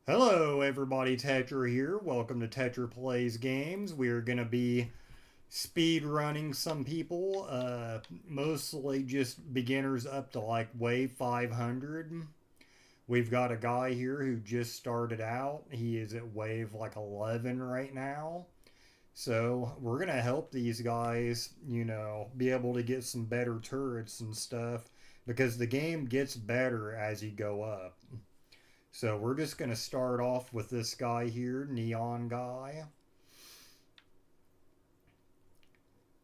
Hello everybody, Tetra here. Welcome to Tetra Plays Games. We're going to be speed running some people, mostly just beginners up to like wave 500. We've got a guy here who just started out. He is at wave like 11 right now. So we're going to help these guys, be able to get some better turrets and stuff because the game gets better as you go up. So we're just going to start off with this guy here, Neon Guy.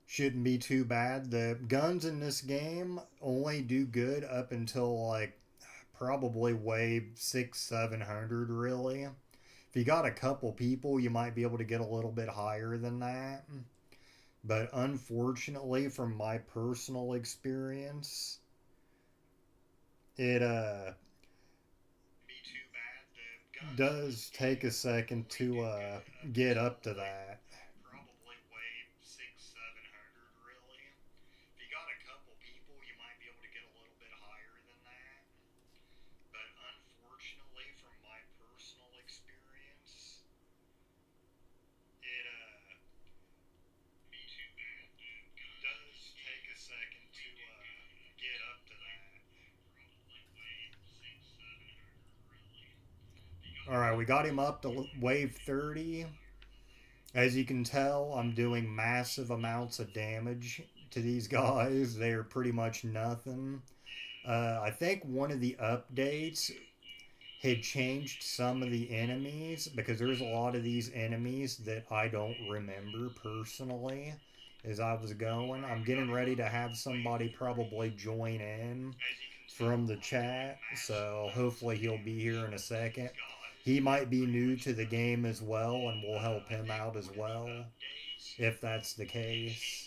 Shouldn't be too bad. The guns in this game only do good up until like probably wave 700 really. If you got a couple people, you might be able to get a little bit higher than that. But unfortunately, from my personal experience, it does take a second to get up to that. Probably wave 700 really. If you got a couple people, you might be able to get a little bit higher than that. But unfortunately, from my personal experience, it does take a second to get up to that. Probably wave 700 really. All right, we got him up to wave 30. As you can tell, I'm doing massive amounts of damage to these guys. They're pretty much nothing. I think one of the updates had changed some of the enemies because there's a lot of these enemies that I don't remember personally as I was going. I'm getting ready to have somebody probably join in from the chat, so hopefully he'll be here in a second. He might be new to the game as well, and we'll help him out as well if that's the case.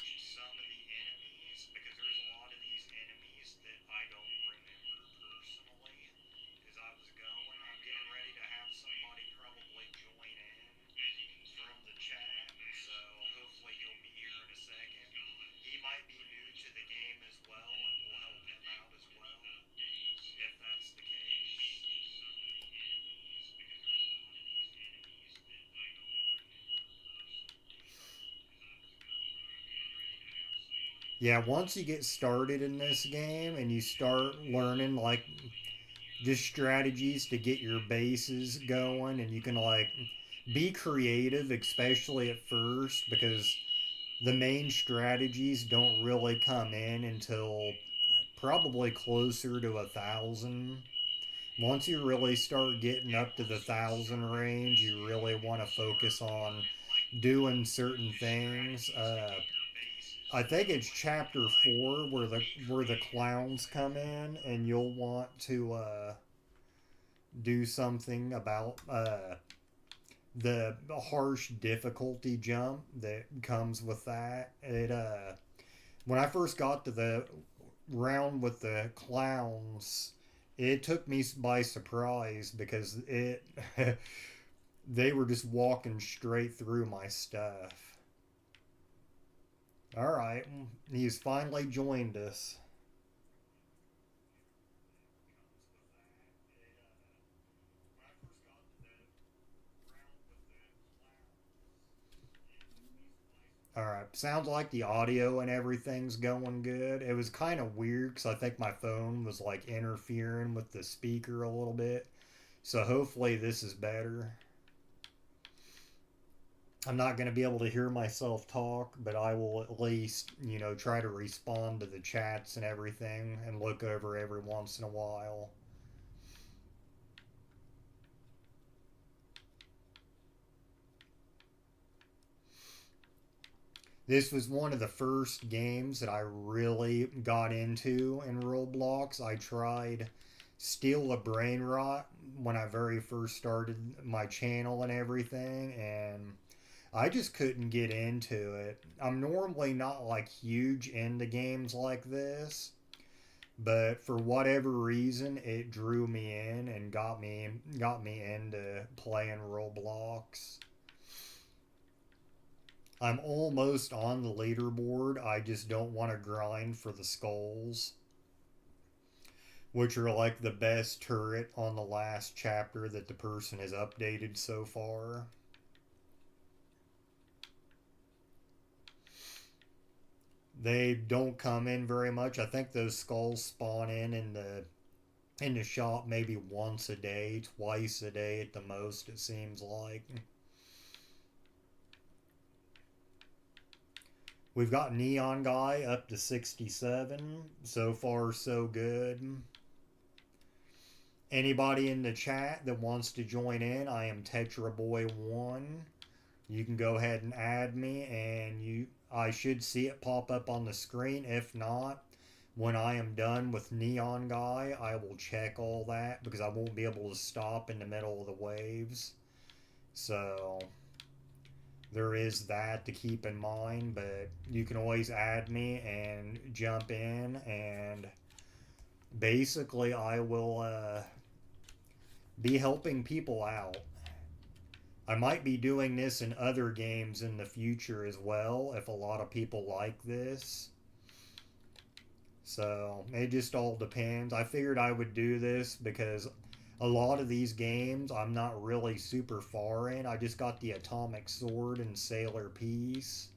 Yeah, once you get started in this game and you start learning like just strategies to get your bases going, and you can like be creative, especially at first, because the main strategies don't really come in until probably closer to 1,000. Once you really start getting up to the 1,000 range, you really want to focus on doing certain things. I think it's chapter 4 where the clowns come in, and you'll want to do something about the harsh difficulty jump that comes with that. It When I first got to the round with the clowns, it took me by surprise because it they were just walking straight through my stuff. All right, he's finally joined us. All right. Sounds like the audio and everything's going good. It was kind of weird because I think my phone was like interfering with the speaker a little bit. So hopefully this is better. I'm not going to be able to hear myself talk, but I will at least, try to respond to the chats and everything and look over every once in a while. This was one of the first games that I really got into in Roblox. I tried Steal a Brain Rot when I very first started my channel and everything, and I just couldn't get into it. I'm normally not like huge into games like this, but for whatever reason it drew me in and got me into playing Roblox. I'm almost on the leaderboard. I just don't want to grind for the skulls. which are like the best turret on the last chapter that the person has updated so far. They don't come in very much. I think those skulls spawn in the shop maybe once a day, twice a day at the most, it seems like. We've got Neon Guy up to 67. So far, so good. Anybody in the chat that wants to join in, I am Tetra Boy 1. You can go ahead and add me, and I should see it pop up on the screen. If not, when I am done with Neon Guy, I will check all that because I won't be able to stop in the middle of the waves. So there is that to keep in mind, but you can always add me and jump in, and basically I will be helping people out. I might be doing this in other games in the future as well if a lot of people like this. So it just all depends. I figured I would do this because a lot of these games I'm not really super far in. I just got the Atomic Sword and Sailor Peace.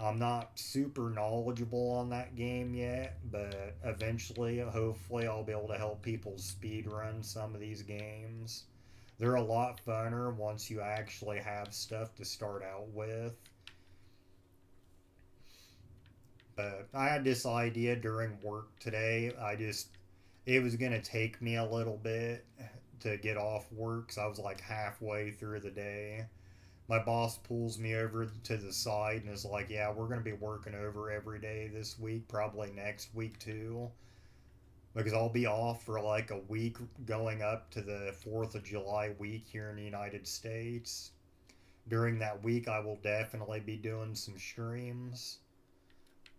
I'm not super knowledgeable on that game yet, but eventually, hopefully, I'll be able to help people speedrun some of these games. They're a lot funner once you actually have stuff to start out with. But I had this idea during work today. It was going to take me a little bit to get off work because I was like halfway through the day. My boss pulls me over to the side and is like, "Yeah, we're going to be working over every day this week, probably next week too, because I'll be off for like a week going up to the 4th of July week here in the United States. During that week, I will definitely be doing some streams.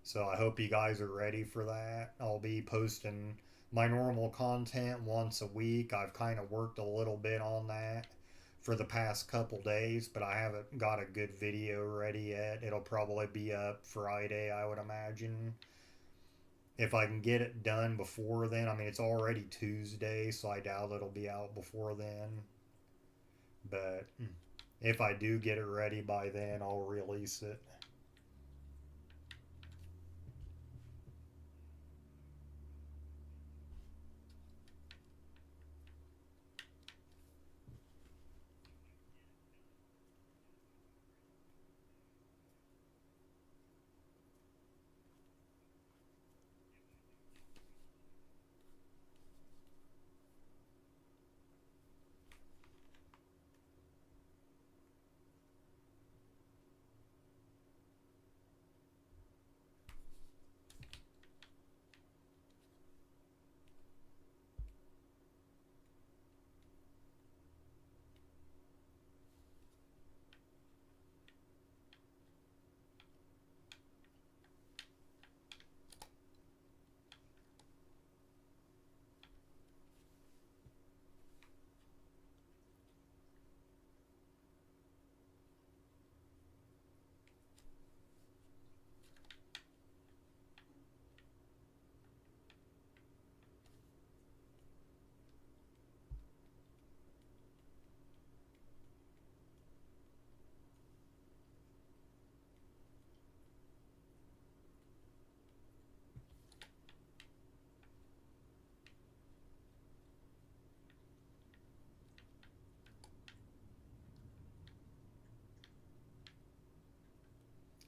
So I hope you guys are ready for that. I'll be posting my normal content once a week. I've kind of worked a little bit on that for the past couple days, but I haven't got a good video ready yet. It'll probably be up Friday, I would imagine. If I can get it done before then, I mean, it's already Tuesday, so I doubt it'll be out before then. But if I do get it ready by then, I'll release it.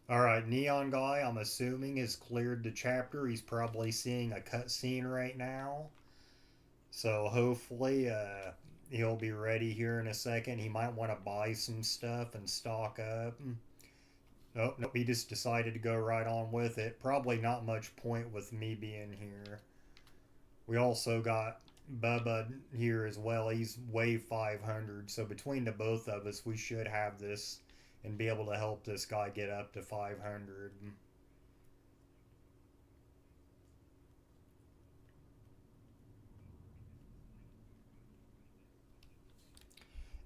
All right, Neon Guy, I'm assuming, has cleared the chapter. He's probably seeing a cutscene right now. So hopefully, he'll be ready here in a second. He might want to buy some stuff and stock up. Oh, nope, he just decided to go right on with it. Probably not much point with me being here. We also got Bubba here as well. He's wave 500. So between the both of us, we should have this and be able to help this guy get up to 500.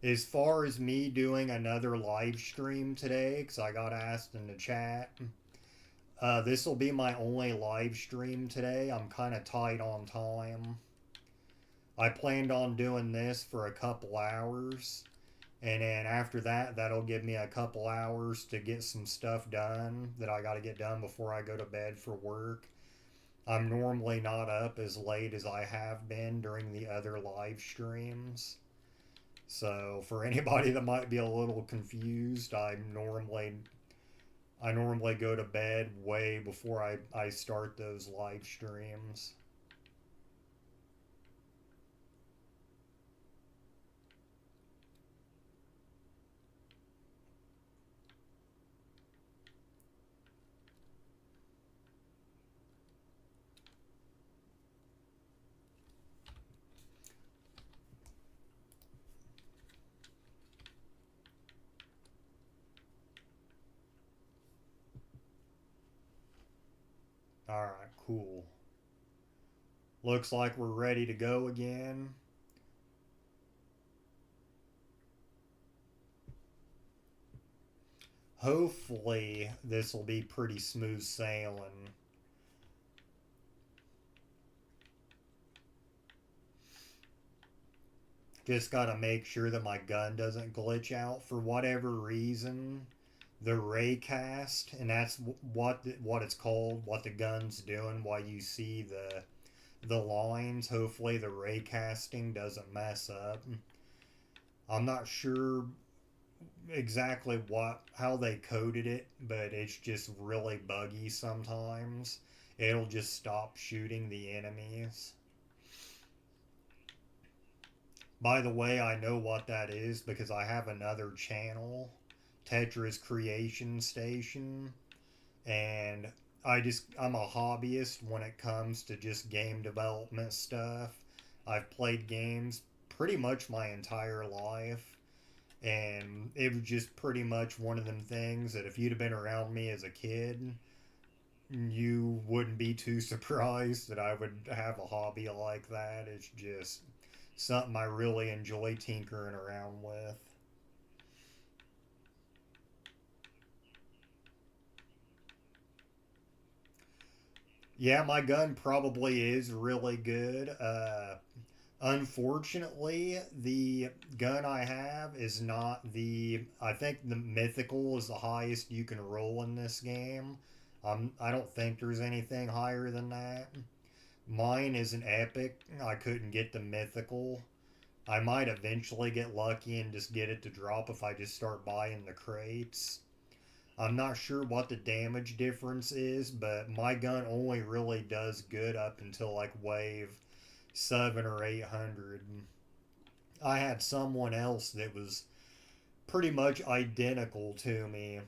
As far as me doing another live stream today, because I got asked in the chat, This will be my only live stream today. I'm kind of tight on time. I planned on doing this for a couple hours, and then after that, that'll give me a couple hours to get some stuff done that I got to get done before I go to bed for work. I'm normally not up as late as I have been during the other live streams. So for anybody that might be a little confused, I normally go to bed way before I start those live streams. Alright, cool. Looks like we're ready to go again. Hopefully, this will be pretty smooth sailing. Just gotta make sure that my gun doesn't glitch out for whatever reason. The raycast, and that's what it's called, what the gun's doing while you see the lines. Hopefully the raycasting doesn't mess up. I'm not sure exactly what how they coded it, but it's just really buggy sometimes. It'll just stop shooting the enemies. By the way, I know what that is because I have another channel, Tetris Creation Station, and I'm a hobbyist when it comes to just game development stuff. I've played games pretty much my entire life, and it was just pretty much one of them things that if you'd have been around me as a kid, you wouldn't be too surprised that I would have a hobby like that. It's just something I really enjoy tinkering around with. Yeah, my gun probably is really good. Unfortunately, the gun I have is not the. I think the mythical is the highest you can roll in this game. I don't think there's anything higher than that. Mine is an epic. I couldn't get the mythical. I might eventually get lucky and just get it to drop if I just start buying the crates. I'm not sure what the damage difference is, but my gun only really does good up until like wave 7 or 800. I had someone else that was pretty much identical to me,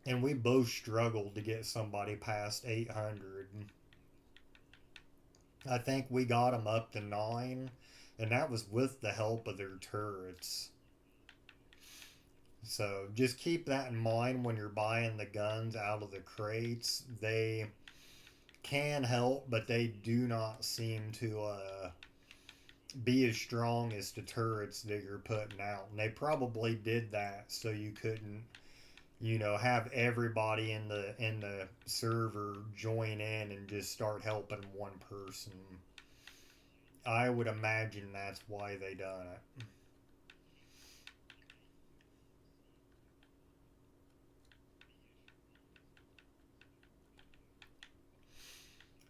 and we both struggled to get somebody past 800. I think we got them up to 9, and that was with the help of their turrets. So just keep that in mind when you're buying the guns out of the crates. They can help, but they do not seem to be as strong as the turrets that you're putting out. And they probably did that so you couldn't, have everybody in the server join in and just start helping one person. I would imagine that's why they done it.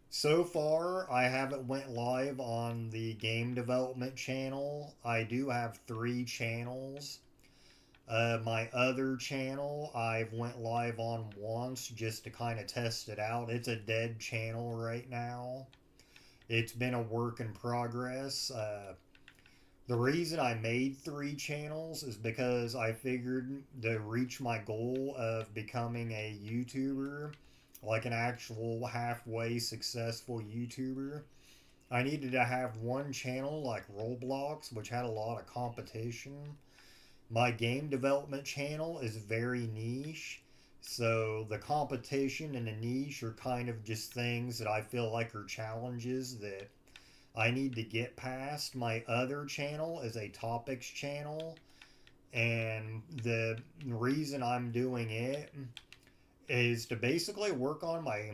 So far, I haven't went live on the game development channel. I do have 3 channels. My other channel, I've went live on once just to kind of test it out. It's a dead channel right now. It's been a work in progress. The reason I made 3 channels is because I figured to reach my goal of becoming a YouTuber, like an actual halfway successful YouTuber, I needed to have one channel like Roblox, which had a lot of competition. My game development channel is very niche, so the competition and the niche are kind of just things that I feel like are challenges that I need to get past. My other channel is a topics channel, and the reason I'm doing it is to basically work on my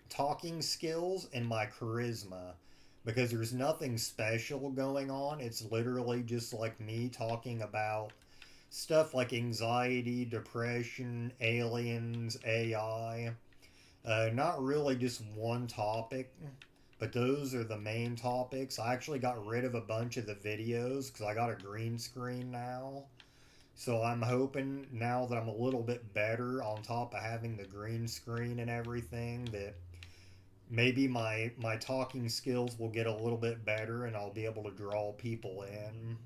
talking skills and my charisma because there's nothing special going on. It's literally just like me talking about stuff like anxiety, depression, aliens, AI. Not really just one topic, but those are the main topics. I actually got rid of a bunch of the videos because I got a green screen now. So I'm hoping now that I'm a little bit better on top of having the green screen and everything that maybe my talking skills will get a little bit better and I'll be able to draw people in.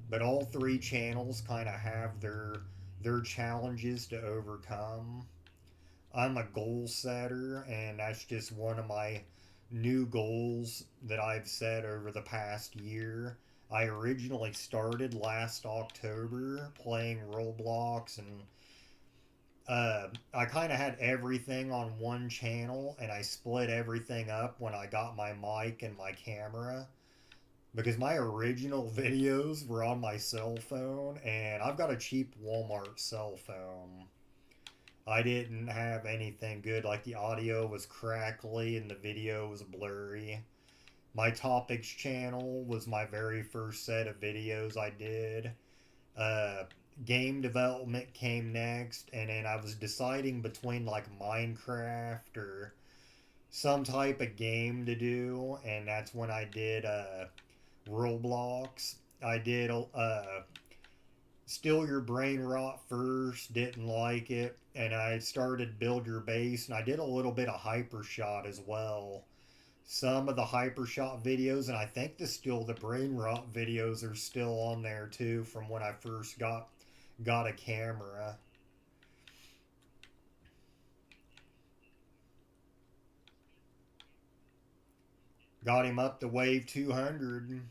But all three channels kind of have their challenges to overcome. I'm a goal setter, and that's just one of my new goals that I've set over the past year. I originally started last October playing Roblox, and I kind of had everything on one channel, and I split everything up when I got my mic and my camera because my original videos were on my cell phone, and I've got a cheap Walmart cell phone. I didn't have anything good. Like the audio was crackly and the video was blurry. My topics channel was my very first set of videos I did. Uh, Game development came next, and then I was deciding between like Minecraft or some type of game to do, and that's when I did Roblox. I did Steal Your Brain Rot first, didn't like it, and I started Build Your Base, and I did a little bit of Hypershot as well. Some of the Hypershot videos, and I think the Steal the Brain Rot videos are still on there too from when I first got a camera. Got him up to wave 200.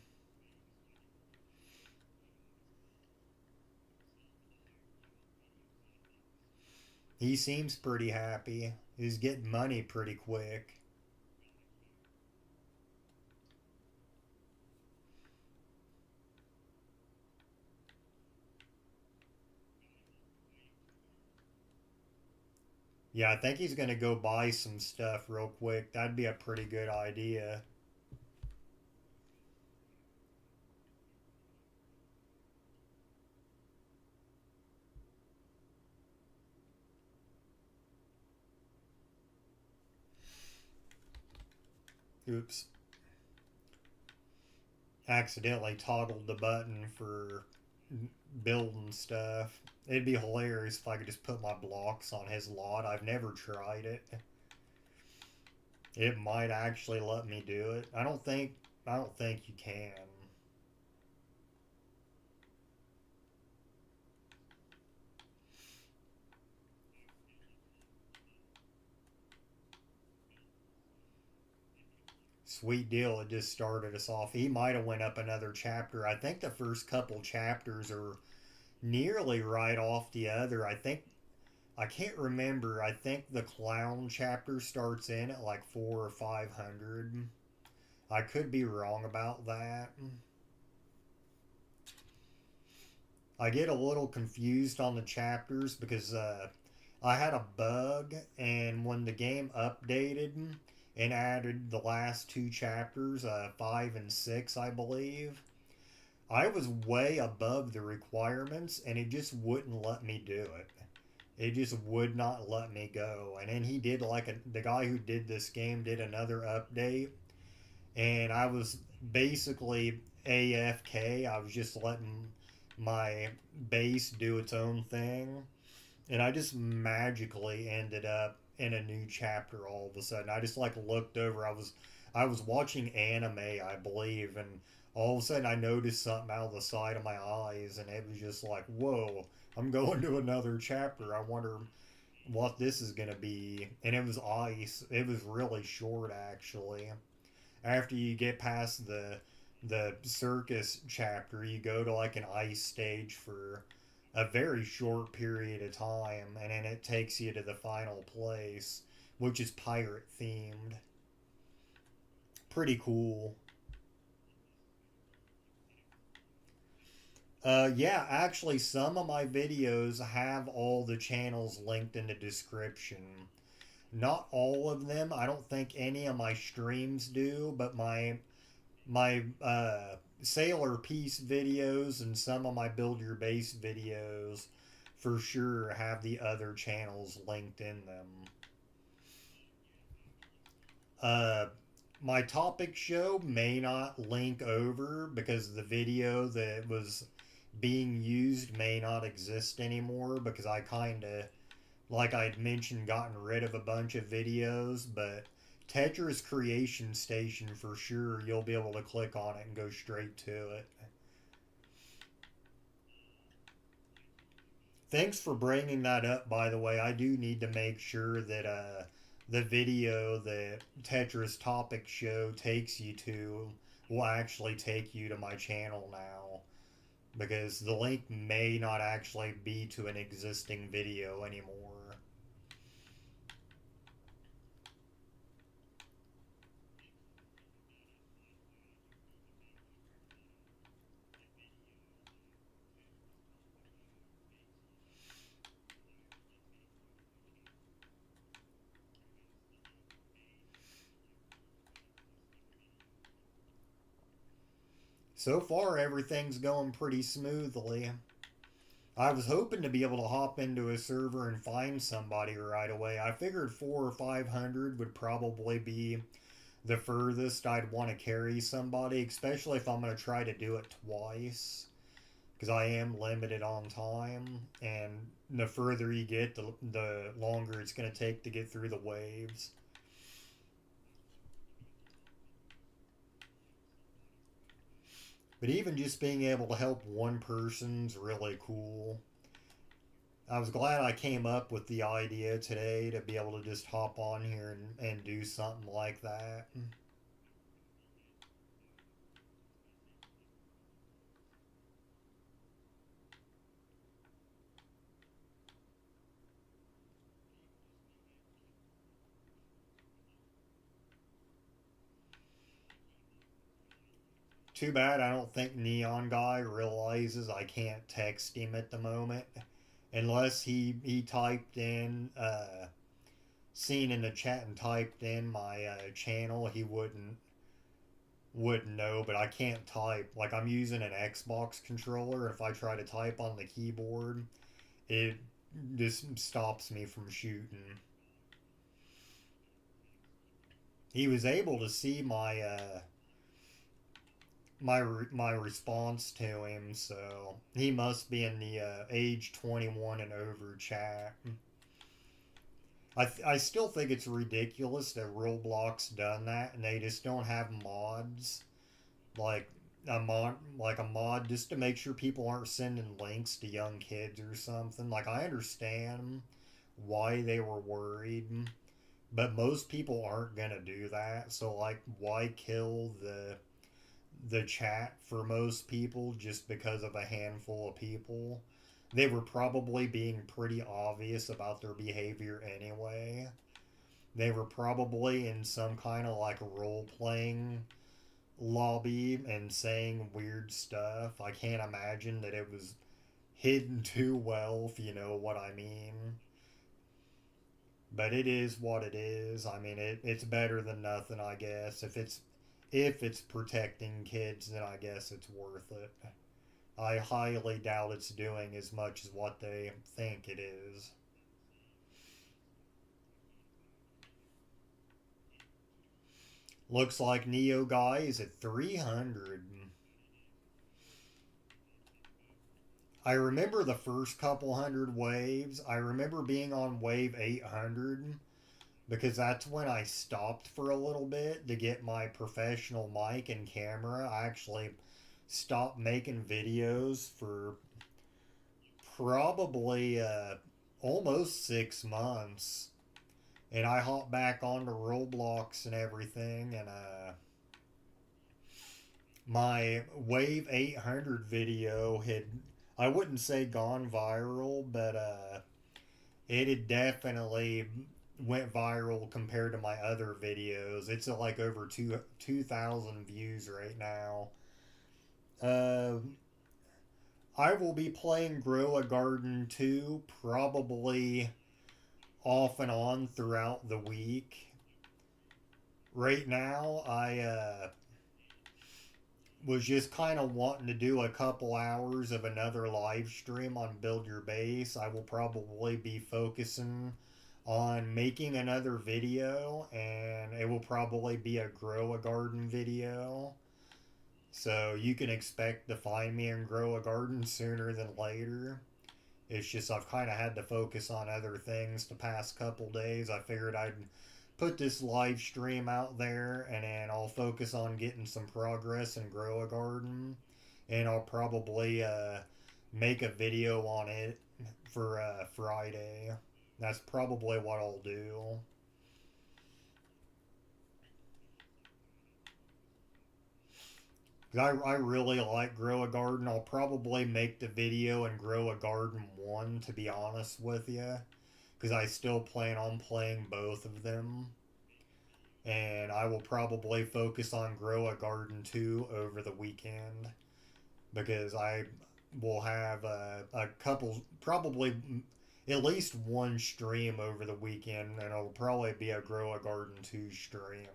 He seems pretty happy. He's getting money pretty quick. Yeah, I think he's going to go buy some stuff real quick. That'd be a pretty good idea. Oops. Accidentally toggled the button for building stuff. It'd be hilarious if I could just put my blocks on his lot. I've never tried it. It might actually let me do it. I don't think you can. Sweet deal. It just started us off. He might have went up another chapter. I think the first couple chapters are nearly right off the other. I can't remember. I think the clown chapter starts in at like 4 or 500. I could be wrong about that. I get a little confused on the chapters because I had a bug, and when the game updated and added the last two chapters, 5 and 6, I believe, I was way above the requirements, and it just wouldn't let me do it. It just would not let me go. And then he did the guy who did this game did another update, and I was basically AFK. I was just letting my base do its own thing, and I just magically ended up in a new chapter all of a sudden. I just like looked over. I was watching anime, I believe, and all of a sudden I noticed something out of the side of my eyes, and it was just like, whoa! I'm going to another chapter. I wonder what this is gonna be. And it was ice. It was really short actually. After you get past the circus chapter, you go to like an ice stage for a very short period of time, and then it takes you to the final place, which is pirate themed. Pretty cool. Yeah, actually, some of my videos have all the channels linked in the description. Not all of them. I don't think any of my streams do, but my Sailor Piece videos and some of my Build Your Base videos for sure have the other channels linked in them. Uh, my topic show may not link over because the video that was being used may not exist anymore because I kind of, like I'd mentioned, gotten rid of a bunch of videos, but Tetris Creation Station for sure, you'll be able to click on it and go straight to it. Thanks for bringing that up, by the way. I do need to make sure that the video that Tetris Topic Show takes you to will actually take you to my channel now. Because the link may not actually be to an existing video anymore. So far, everything's going pretty smoothly. I was hoping to be able to hop into a server and find somebody right away. I figured 400 or 500 would probably be the furthest I'd want to carry somebody, especially if I'm going to try to do it twice, because I am limited on time, and the further you get, the longer it's going to take to get through the waves. But even just being able to help one person's really cool. I was glad I came up with the idea today to be able to just hop on here and do something like that. Too bad I don't think Neon Guy realizes I can't text him at the moment. Unless he typed in, seen in the chat and typed in my channel, he wouldn't know, but I can't type. Like I'm using an Xbox controller. If I try to type on the keyboard, it just stops me from shooting. He was able to see my response to him, so he must be in the age 21 and over chat. I still think it's ridiculous that Roblox done that and they just don't have mods like a mod just to make sure people aren't sending links to young kids or something. Like I understand why they were worried, but most people aren't gonna do that. So like why kill the chat for most people just because of a handful of people? They were probably being pretty obvious about their behavior anyway. They were probably in some kind of like role playing lobby and saying weird stuff. I can't imagine that it was hidden too well, if you know what I mean. But it is what it is. I mean, it's better than nothing, I guess. If it's protecting kids, then I guess it's worth it. I highly doubt it's doing as much as what they think it is. Looks like Neo Guy is at 300. I remember the first couple hundred waves. I remember being on wave 800 because that's when I stopped for a little bit to get my professional mic and camera. I actually stopped making videos for probably almost 6 months. And I hopped back onto Roblox and everything, and my Wave 800 video had, I wouldn't say gone viral, but it had definitely went viral compared to my other videos. It's at like over 2,000 views right now. Uh, I will be playing Grow a Garden 2 probably off and on throughout the week. Right now, I was just kind of wanting to do a couple hours of another live stream on Build Your Base. I will probably be focusing on making another video, and it will probably be a Grow a Garden video. So you can expect to find me and Grow a Garden sooner than later. It's just I've kind of had to focus on other things the past couple days. I figured I'd put this live stream out there, and then I'll focus on getting some progress and Grow a Garden. And I'll probably make a video on it for Friday. That's probably what I'll do. I really like Grow a Garden. I'll probably make the video and Grow a Garden 1, to be honest with you, because I still plan on playing both of them. And I will probably focus on Grow a Garden 2 over the weekend, because I will have a couple, probably at least one stream over the weekend, and it'll probably be a Grow a Garden 2 stream.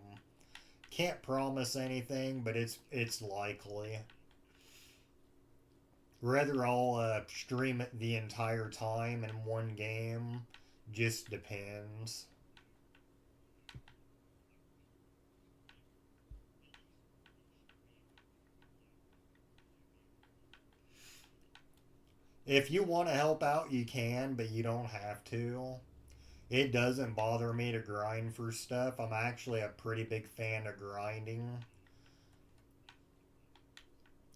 Can't promise anything, but it's likely. Whether I'll stream it the entire time in one game just depends. If you want to help out, you can, but you don't have to. It doesn't bother me to grind for stuff. I'm actually a pretty big fan of grinding.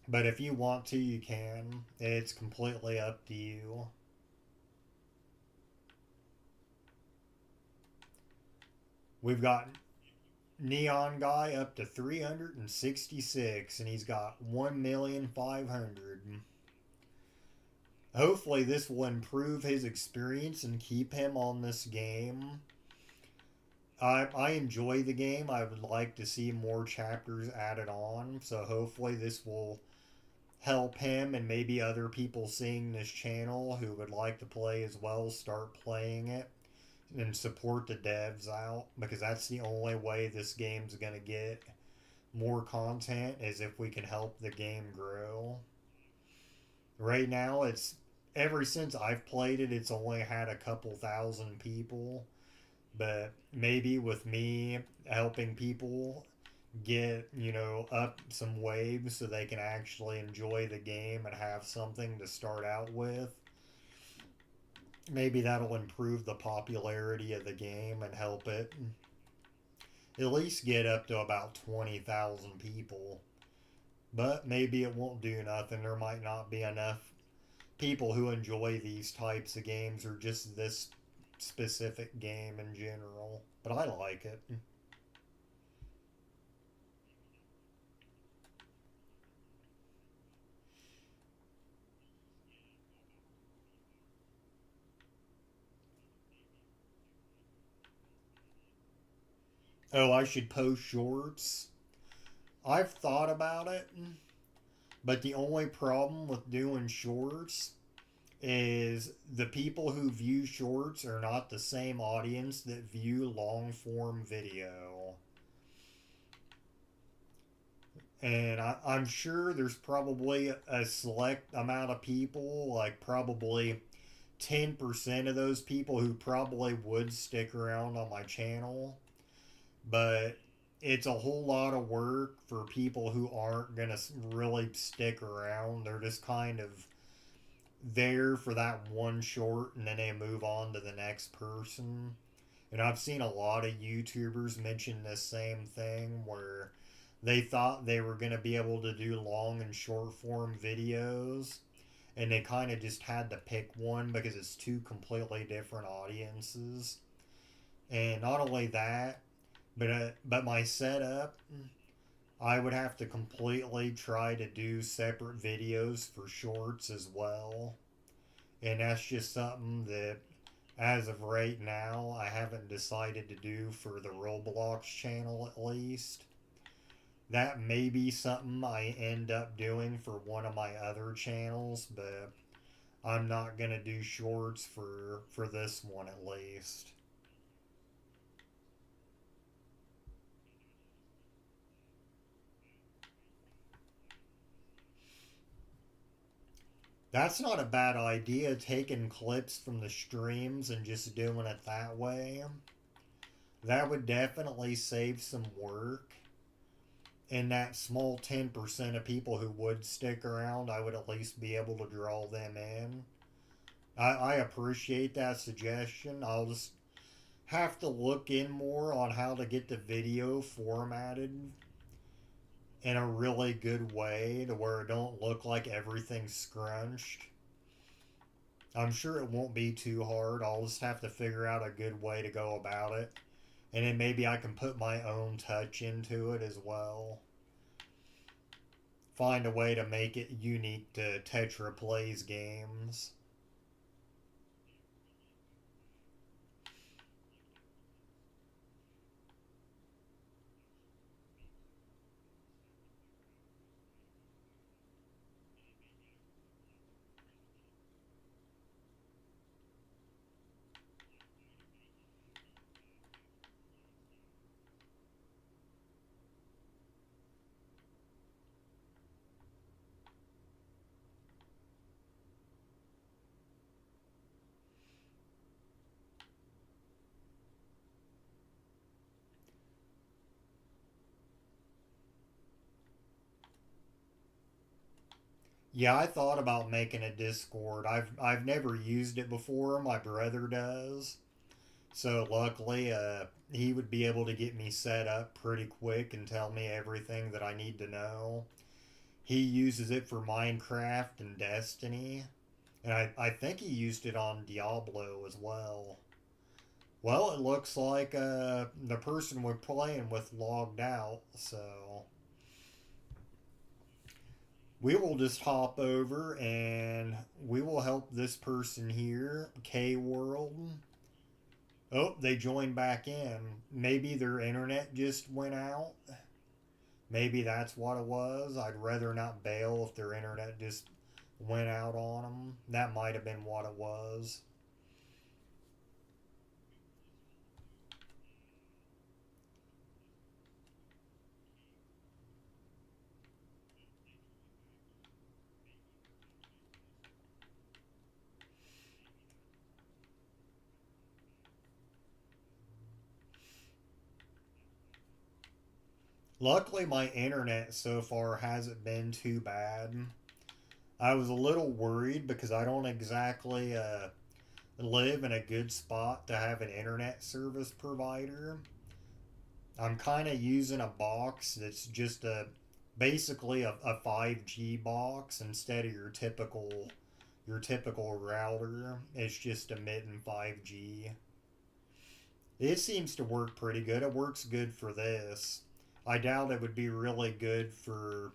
But if you want to, you can. It's completely up to you. We've got Neon Guy up to 366, and he's got 1,500,000. Hopefully, this will improve his experience and keep him on this game. I enjoy the game. I would like to see more chapters added on, so hopefully, this will help him and maybe other people seeing this channel who would like to play as well start playing it and support the devs out, because that's the only way this game's going to get more content, is if we can help the game grow. Right now, it's ever since I've played it, it's only had a couple thousand people, but maybe with me helping people get, up some waves so they can actually enjoy the game and have something to start out with, maybe that'll improve the popularity of the game and help it at least get up to about 20,000 people. But maybe it won't do nothing. There might not be enough people who enjoy these types of games or just this specific game in general. But I like it. Oh, I should post shorts. I've thought about it, but the only problem with doing shorts is the people who view shorts are not the same audience that view long form video. And I'm sure there's probably a select amount of people, like probably 10% of those people, who probably would stick around on my channel. But it's a whole lot of work for people who aren't going to really stick around. They're just kind of there for that one short and then they move on to the next person. And I've seen a lot of YouTubers mention this same thing where they thought they were going to be able to do long and short form videos, and they kind of just had to pick one because it's two completely different audiences. And not only that, but my setup, I would have to completely try to do separate videos for shorts as well. And that's just something that, as of right now, I haven't decided to do for the Roblox channel at least. That may be something I end up doing for one of my other channels, but I'm not gonna do shorts for this one at least. That's not a bad idea, taking clips from the streams and just doing it that way. That would definitely save some work. And that small 10% of people who would stick around, I would at least be able to draw them in. I appreciate that suggestion. I'll just have to look in more on how to get the video formatted in a really good way to where it don't look like everything's scrunched. I'm sure it won't be too hard. I'll just have to figure out a good way to go about it. And then maybe I can put my own touch into it as well. Find a way to make it unique to Tetra Plays games. Yeah, I thought about making a Discord. I've never used it before. My brother does. So luckily, he would be able to get me set up pretty quick and tell me everything that I need to know. He uses it for Minecraft and Destiny, and I think he used it on Diablo as well. Well, it looks like the person we're playing with logged out, so we will just hop over and we will help this person here, K World. Oh, they joined back in. Maybe their internet just went out. Maybe that's what it was. I'd rather not bail if their internet just went out on them. That might have been what it was. Luckily, my internet so far hasn't been too bad. I was a little worried because I don't exactly live in a good spot to have an internet service provider. I'm kind of using a box that's just basically a 5G box instead of your typical router. It's just emitting 5G. It seems to work pretty good. It works good for this. I doubt it would be really good for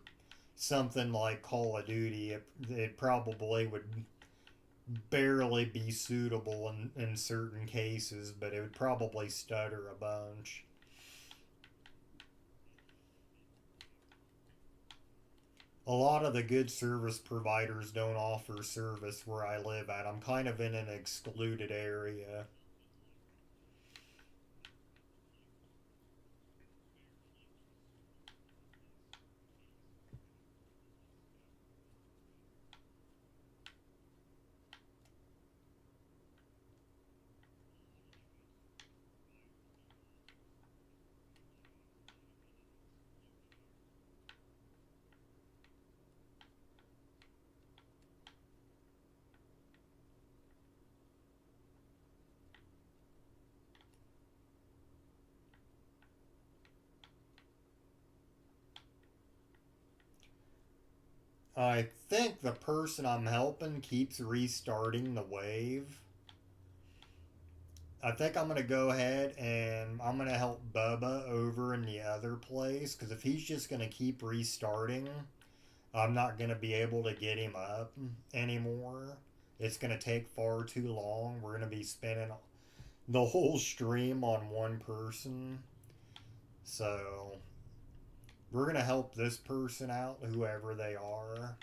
something like Call of Duty. It probably would barely be suitable in certain cases, but it would probably stutter a bunch. A lot of the good service providers don't offer service where I live at. I'm kind of in an excluded area. I think the person I'm helping keeps restarting the wave. I think I'm going to go ahead and I'm going to help Bubba over in the other place because if he's just going to keep restarting, I'm not going to be able to get him up anymore. It's going to take far too long. We're going to be spending the whole stream on one person. So We're gonna help this person out, whoever they are.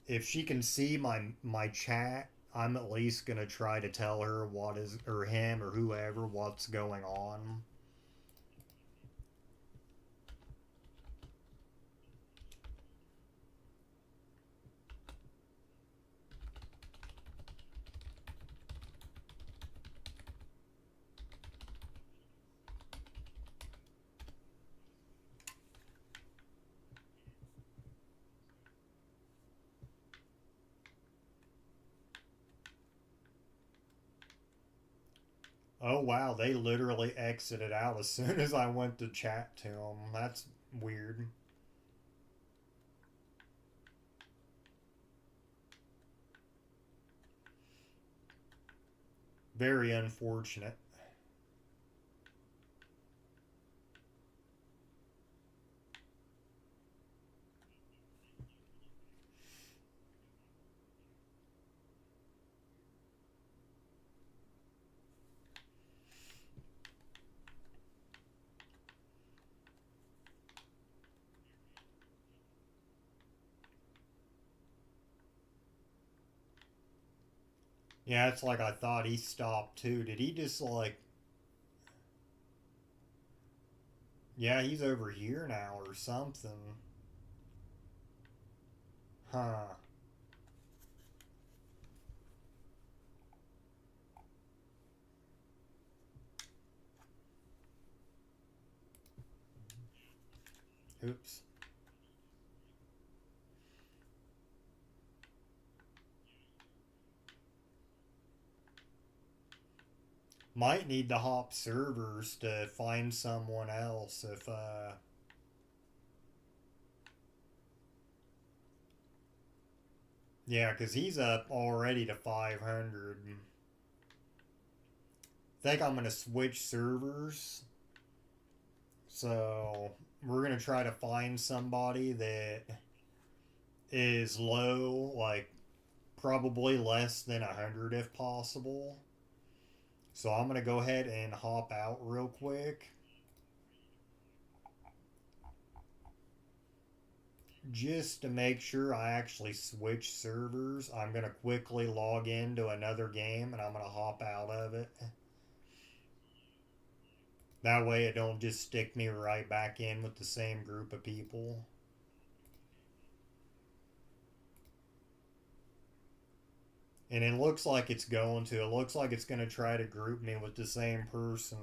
If she can see my chat, I'm at least gonna try to tell her what is, or him or whoever, what's going on. Oh wow, they literally exited out as soon as I went to chat to them. That's weird. Very unfortunate. Yeah, it's like I thought he stopped too. Did he just like? Yeah, he's over here now or something. Huh. Oops. Might need to hop servers to find someone else if yeah, cuz he's up already to 500. Think I'm going to switch servers. So, we're going to try to find somebody that is low, like probably less than 100 if possible. So, I'm going to go ahead and hop out real quick just to make sure I actually switch servers. I'm going to quickly log into another game and I'm going to hop out of it. That way it don't just stick me right back in with the same group of people. And it looks like it's going to. It looks like it's going to try to group me with the same person.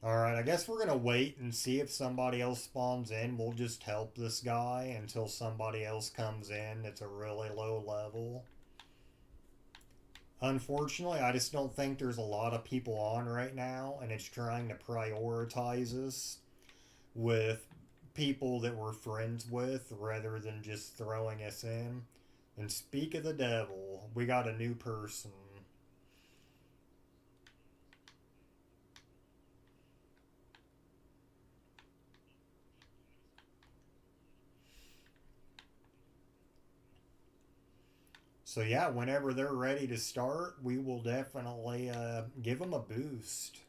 Alright, I guess we're going to wait and see if somebody else spawns in. We'll just help this guy until somebody else comes in. It's a really low level. Unfortunately, I just don't think there's a lot of people on right now, and it's trying to prioritize us with people that we're friends with rather than just throwing us in. And speak of the devil, we got a new person. So yeah, whenever they're ready to start, we will definitely give them a boost.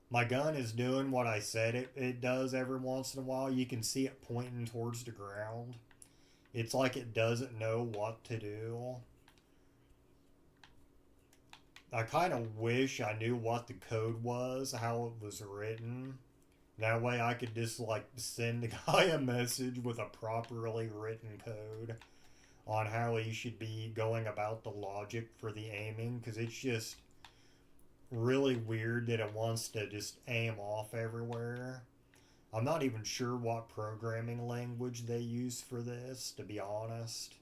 My gun is doing what I said it does every once in a while. You can see it pointing towards the ground. It's like it doesn't know what to do. I kind of wish I knew what the code was, how it was written. That way I could just like send the guy a message with a properly written code on how he should be going about the logic for the aiming, because it's just really weird that it wants to just aim off everywhere. I'm not even sure what programming language they use for this, to be honest.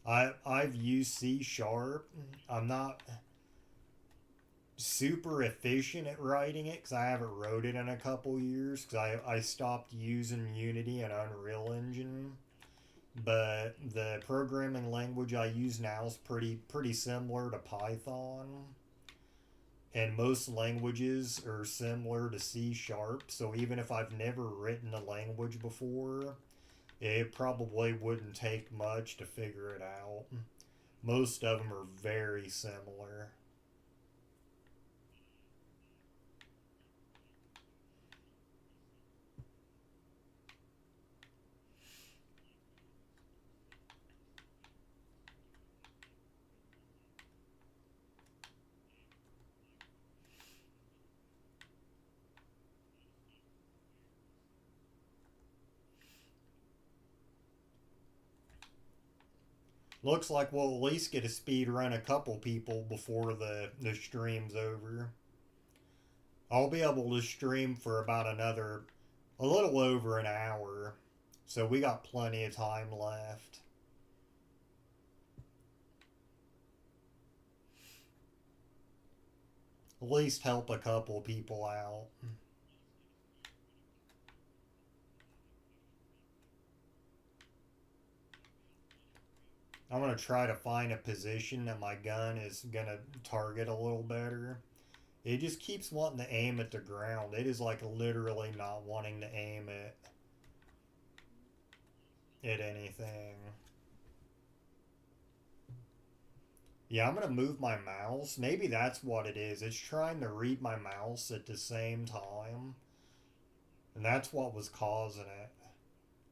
I've used C sharp. I'm not super efficient at writing it because I haven't wrote it in a couple years because I stopped using Unity and Unreal Engine but the programming language I use now is pretty similar to Python, and most languages are similar to C sharp. So even if I've never written a language before, it probably wouldn't take much to figure it out. Most of them are very similar. Looks like we'll at least get a speed run a couple people before the stream's over. I'll be able to stream for about a little over an hour. So we got plenty of time left. At least help a couple people out. I'm going to try to find a position that my gun is going to target a little better. It just keeps wanting to aim at the ground. It is like literally not wanting to aim at anything. Yeah, I'm going to move my mouse. Maybe that's what it is. It's trying to read my mouse at the same time. And that's what was causing it.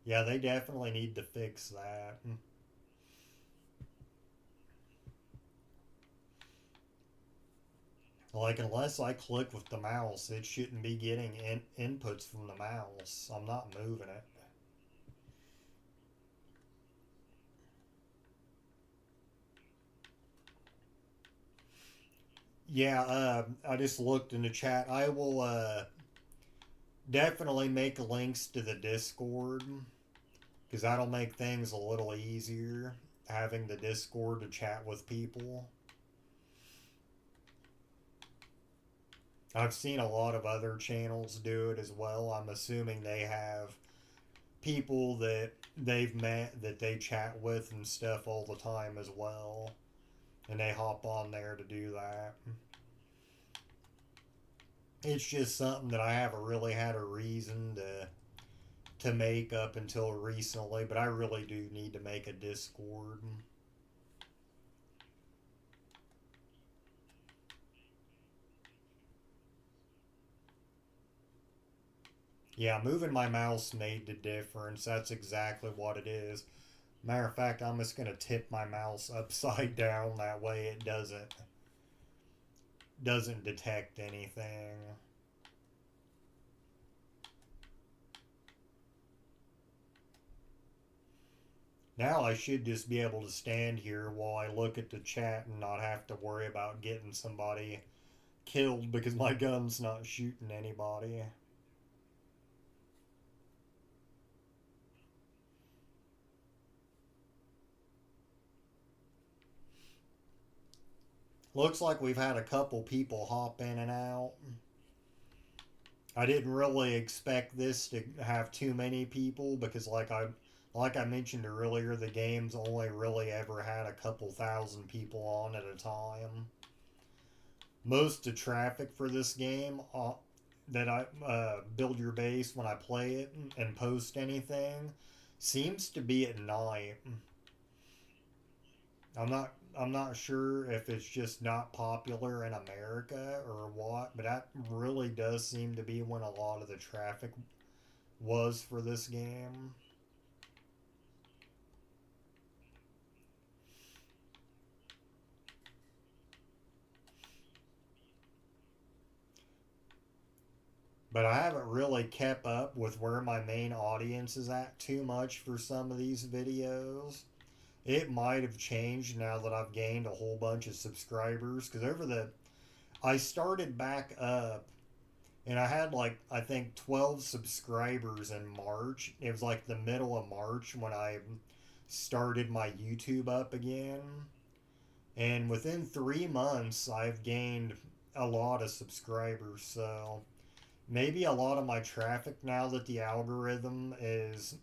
Yeah, they definitely need to fix that. Like, unless I click with the mouse, it shouldn't be getting inputs from the mouse. I'm not moving it. Yeah, I just looked in the chat. I will definitely make links to the Discord because that'll make things a little easier having the Discord to chat with people. I've seen a lot of other channels do it as well. I'm assuming they have people that they've met that they chat with and stuff all the time as well. And they hop on there to do that. It's just something that I haven't really had a reason to make up until recently, but I really do need to make a Discord. Yeah, moving my mouse made the difference. That's exactly what it is. Matter of fact, I'm just gonna tip my mouse upside down that way it doesn't detect anything. Now I should just be able to stand here while I look at the chat and not have to worry about getting somebody killed because my gun's not shooting anybody. Looks like we've had a couple people hop in and out. I didn't really expect this to have too many people because like I mentioned earlier, the game's only really ever had a couple thousand people on at a time. Most of the traffic for this game that I build your base when I play it and post anything seems to be at night. I'm not sure if it's just not popular in America or what, but that really does seem to be when a lot of the traffic was for this game. But I haven't really kept up with where my main audience is at too much for some of these videos. It might have changed now that I've gained a whole bunch of subscribers because I started back up and I had like I think 12 subscribers in March. It was like the middle of March when I started my YouTube up again. And within 3 months, I've gained a lot of subscribers. So maybe a lot of my traffic now that the algorithm is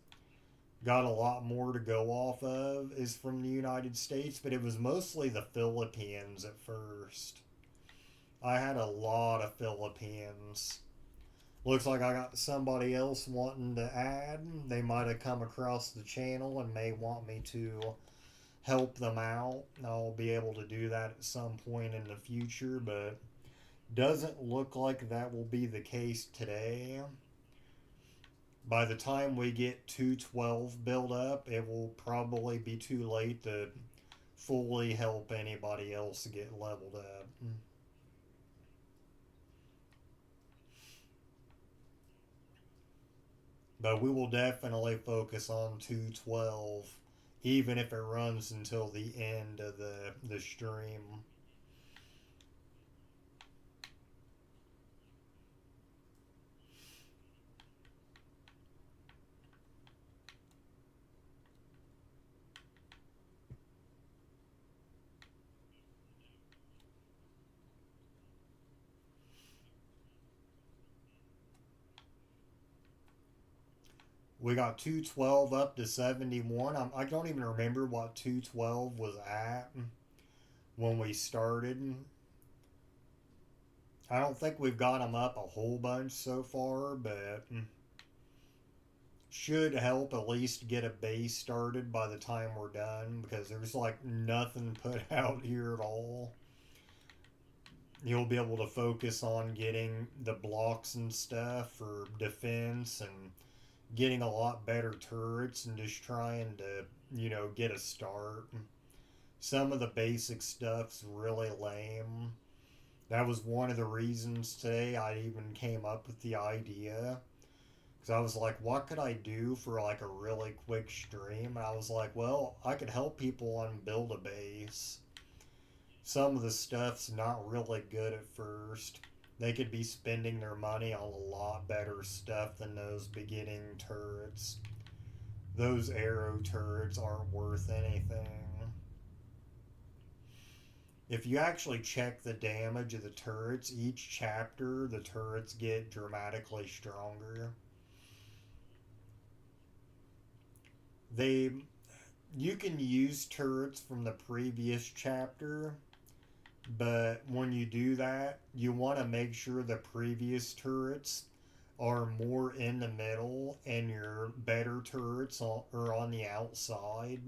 got a lot more to go off of is from the United States, but it was mostly the Philippines at first. I had a lot of Philippines. Looks like I got somebody else wanting to add. They might have come across the channel and may want me to help them out. I'll be able to do that at some point in the future, but doesn't look like that will be the case today. By the time we get 212 built up, it will probably be too late to fully help anybody else get leveled up. But we will definitely focus on 212, even if it runs until the end of the stream. We got 212 up to 71. I don't even remember what 212 was at when we started. I don't think we've got them up a whole bunch so far, but should help at least get a base started by the time we're done because there's like nothing put out here at all. You'll be able to focus on getting the blocks and stuff for defense and getting a lot better turrets and just trying to, get a start. Some of the basic stuff's really lame. That was one of the reasons today I even came up with the idea. Because I was like, what could I do for like a really quick stream? And I was like, well, I could help people on build a base. Some of the stuff's not really good at first. They could be spending their money on a lot better stuff than those beginning turrets. Those arrow turrets aren't worth anything. If you actually check the damage of the turrets, each chapter the turrets get dramatically stronger. They You can use turrets from the previous chapter, but when you do that, you want to make sure the previous turrets are more in the middle and your better turrets are on the outside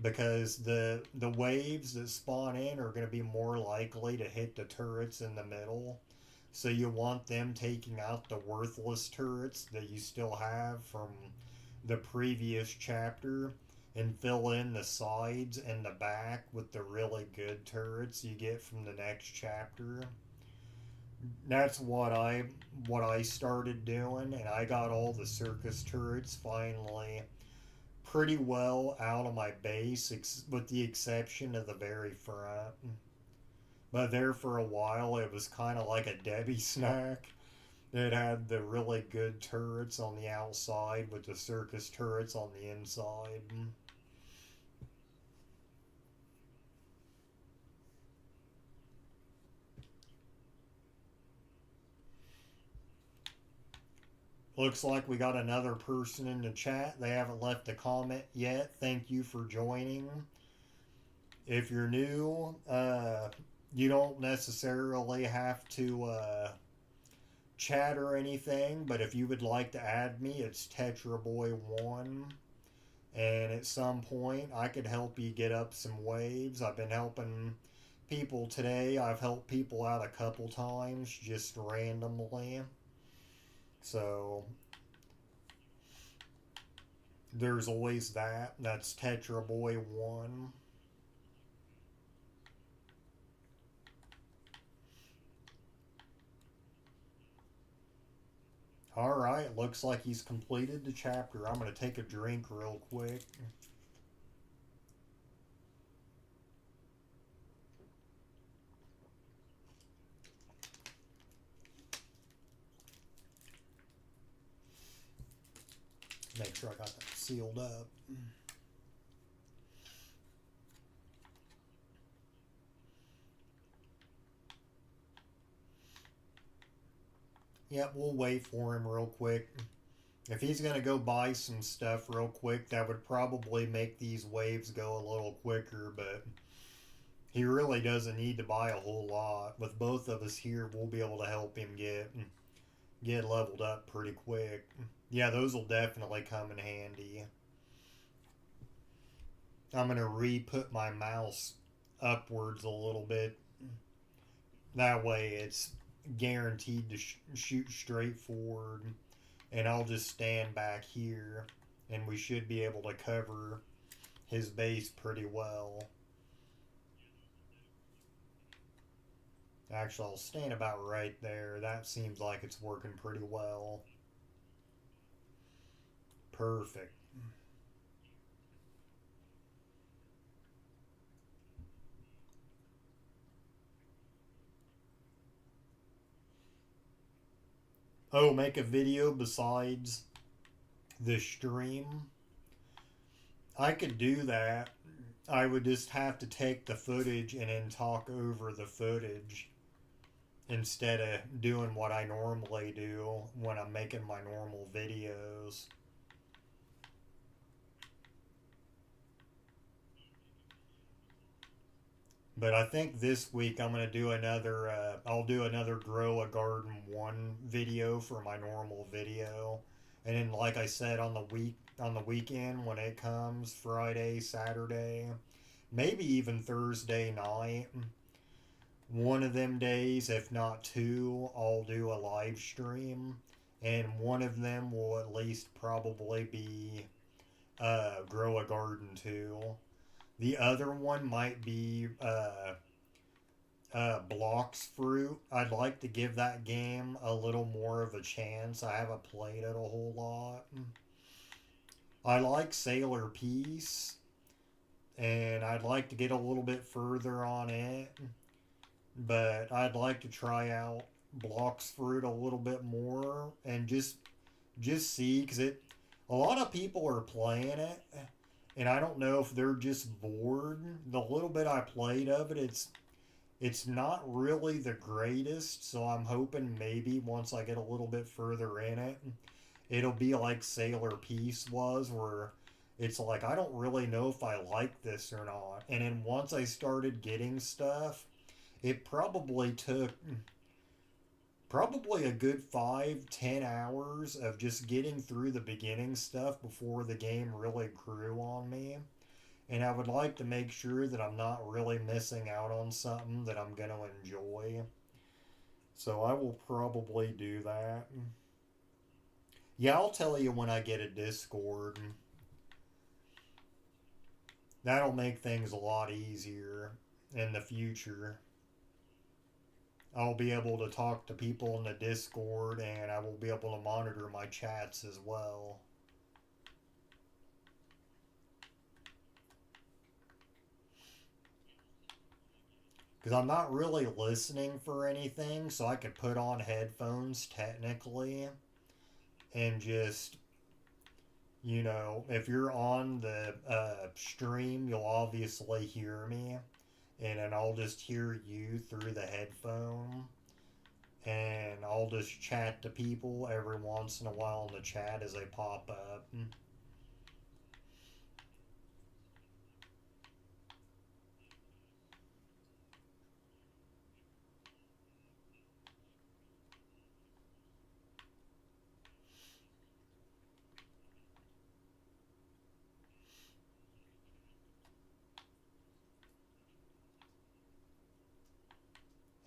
because the waves that spawn in are going to be more likely to hit the turrets in the middle. So you want them taking out the worthless turrets that you still have from the previous chapter and fill in the sides and the back with the really good turrets you get from the next chapter. That's what I started doing, and I got all the circus turrets finally pretty well out of my base, with the exception of the very front. But there for a while, it was kind of like a Debbie snack. It had the really good turrets on the outside with the circus turrets on the inside. Looks like we got another person in the chat. They haven't left a comment yet. Thank you for joining. If you're new, you don't necessarily have to chat or anything, but if you would like to add me, it's TetraBoy1. And at some point, I could help you get up some waves. I've been helping people today. I've helped people out a couple times just randomly. So there's always that. That's TetraBoy1. Alright, looks like he's completed the chapter. I'm going to take a drink real quick. Make sure I got that sealed up. Yep, we'll wait for him real quick. If he's going to go buy some stuff real quick, that would probably make these waves go a little quicker, but he really doesn't need to buy a whole lot. With both of us here, we'll be able to help him get leveled up pretty quick. Yeah, those will definitely come in handy. I'm going to re-put my mouse upwards a little bit. That way it's guaranteed to shoot straight forward. And I'll just stand back here and we should be able to cover his base pretty well. Actually, I'll stand about right there. That seems like it's working pretty well. Perfect. Oh, make a video besides the stream? I could do that. I would just have to take the footage and then talk over the footage instead of doing what I normally do when I'm making my normal videos. But I think this week I'm gonna do another. I'll do another Grow a Garden 1 video for my normal video, and then like I said on the weekend when it comes Friday, Saturday, maybe even Thursday night. One of them days, if not two, I'll do a live stream, and one of them will at least probably be Grow a Garden 2. The other one might be Blocks Fruit. I'd like to give that game a little more of a chance. I haven't played it a whole lot. I like Sailor Peace, and I'd like to get a little bit further on it, but I'd like to try out Blocks Fruit a little bit more and just see because it a lot of people are playing it and I don't know if they're just bored. The little bit I played of it, it's not really the greatest, so I'm hoping maybe once I get a little bit further in it, it'll be like Sailor Peace was, where it's like I don't really know if I like this or not. And then once I started getting stuff, it probably a good 5-10 hours of just getting through the beginning stuff before the game really grew on me. And I would like to make sure that I'm not really missing out on something that I'm going to enjoy. So I will probably do that. Yeah, I'll tell you when I get a Discord. That'll make things a lot easier in the future. I'll be able to talk to people in the Discord and I will be able to monitor my chats as well. Because I'm not really listening for anything, so I could put on headphones technically and just, if you're on the stream, you'll obviously hear me, and then I'll just hear you through the headphone, and I'll just chat to people every once in a while in the chat as they pop up.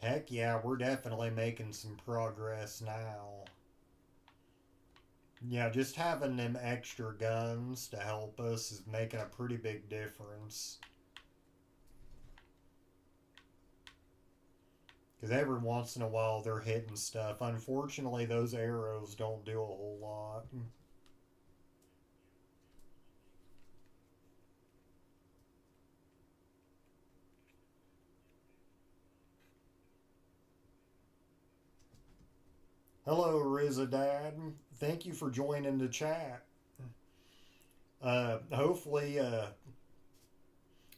Heck yeah, we're definitely making some progress now. Yeah, just having them extra guns to help us is making a pretty big difference. Because every once in a while they're hitting stuff. Unfortunately, those arrows don't do a whole lot. Hello, Rizadad. Thank you for joining the chat. Hopefully,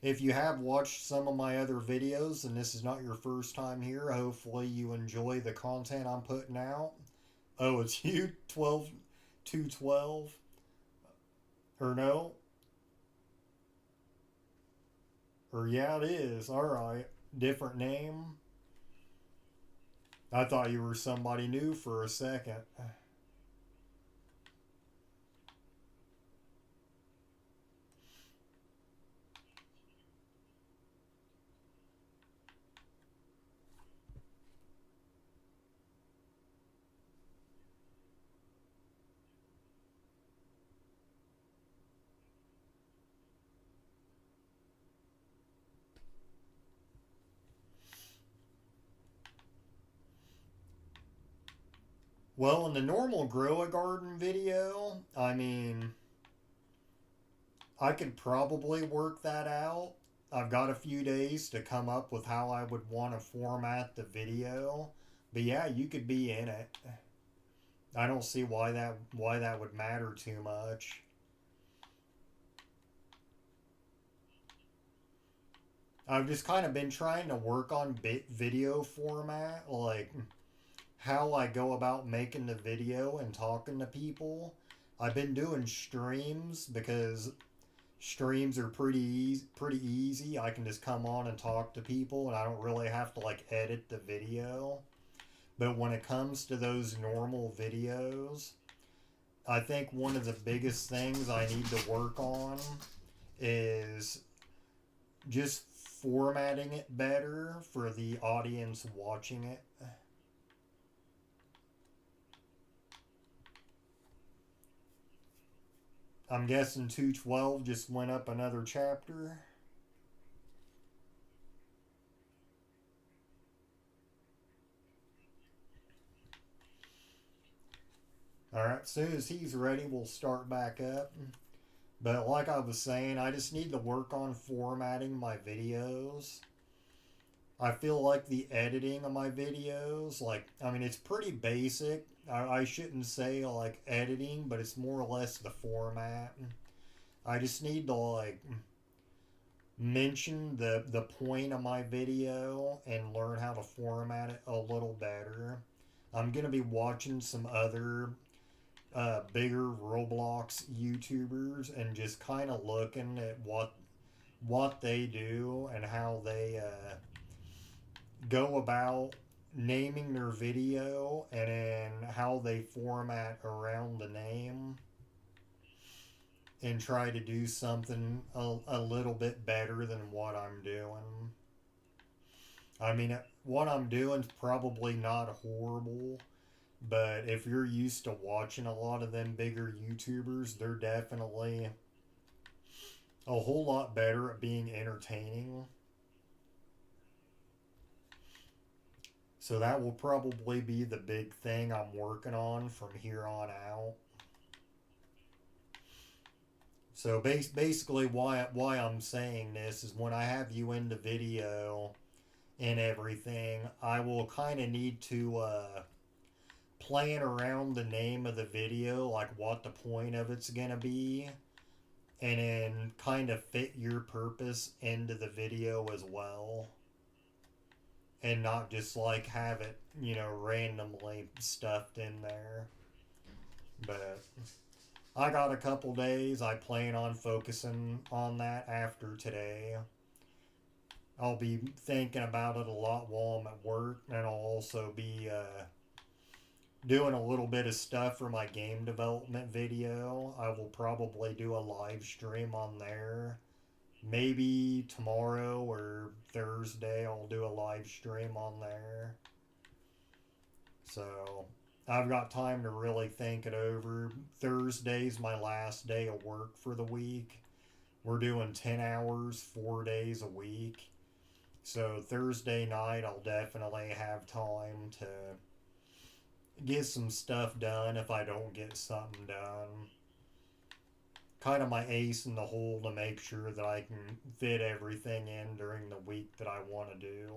if you have watched some of my other videos and this is not your first time here, hopefully you enjoy the content I'm putting out. Oh, it's you, 12, 212? Or no? Or yeah, it is. Alright. Different name? I thought you were somebody new for a second. Well, in the normal grow a garden video, I mean, I could probably work that out. I've got a few days to come up with how I would want to format the video. But yeah, you could be in it. I don't see why that would matter too much. I've just kind of been trying to work on video format, like how I go about making the video and talking to people. I've been doing streams because streams are pretty easy. I can just come on and talk to people and I don't really have to like edit the video. But when it comes to those normal videos, I think one of the biggest things I need to work on is just formatting it better for the audience watching it. I'm guessing 212 just went up another chapter. Alright, as soon as he's ready, we'll start back up. But like I was saying, I just need to work on formatting my videos. I feel like the editing of my videos, like, I mean, it's pretty basic. I shouldn't say like editing, but it's more or less the format. I just need to like mention the point of my video and learn how to format it a little better. I'm gonna be watching some other bigger Roblox YouTubers and just kind of looking at what they do and how they go about naming their video and then how they format around the name and try to do something a little bit better than what I'm doing. I mean, what I'm doing is probably not horrible, but if you're used to watching a lot of them bigger YouTubers, they're definitely a whole lot better at being entertaining. So that will probably be the big thing I'm working on from here on out. So basically, why I'm saying this is when I have you in the video and everything, I will kind of need to plan around the name of the video, like what the point of it's gonna be, and then kind of fit your purpose into the video as well, and not just like have it, randomly stuffed in there. But I got a couple days. I plan on focusing on that after today. I'll be thinking about it a lot while I'm at work, and I'll also be doing a little bit of stuff for my game development video. I will probably do a live stream on there. Maybe tomorrow or Thursday, I'll do a live stream on there. So I've got time to really think it over. Thursday's my last day of work for the week. We're doing 10 hours, 4 days a week. So Thursday night, I'll definitely have time to get some stuff done if I don't get something done. Kind of my ace in the hole to make sure that I can fit everything in during the week that I want to do.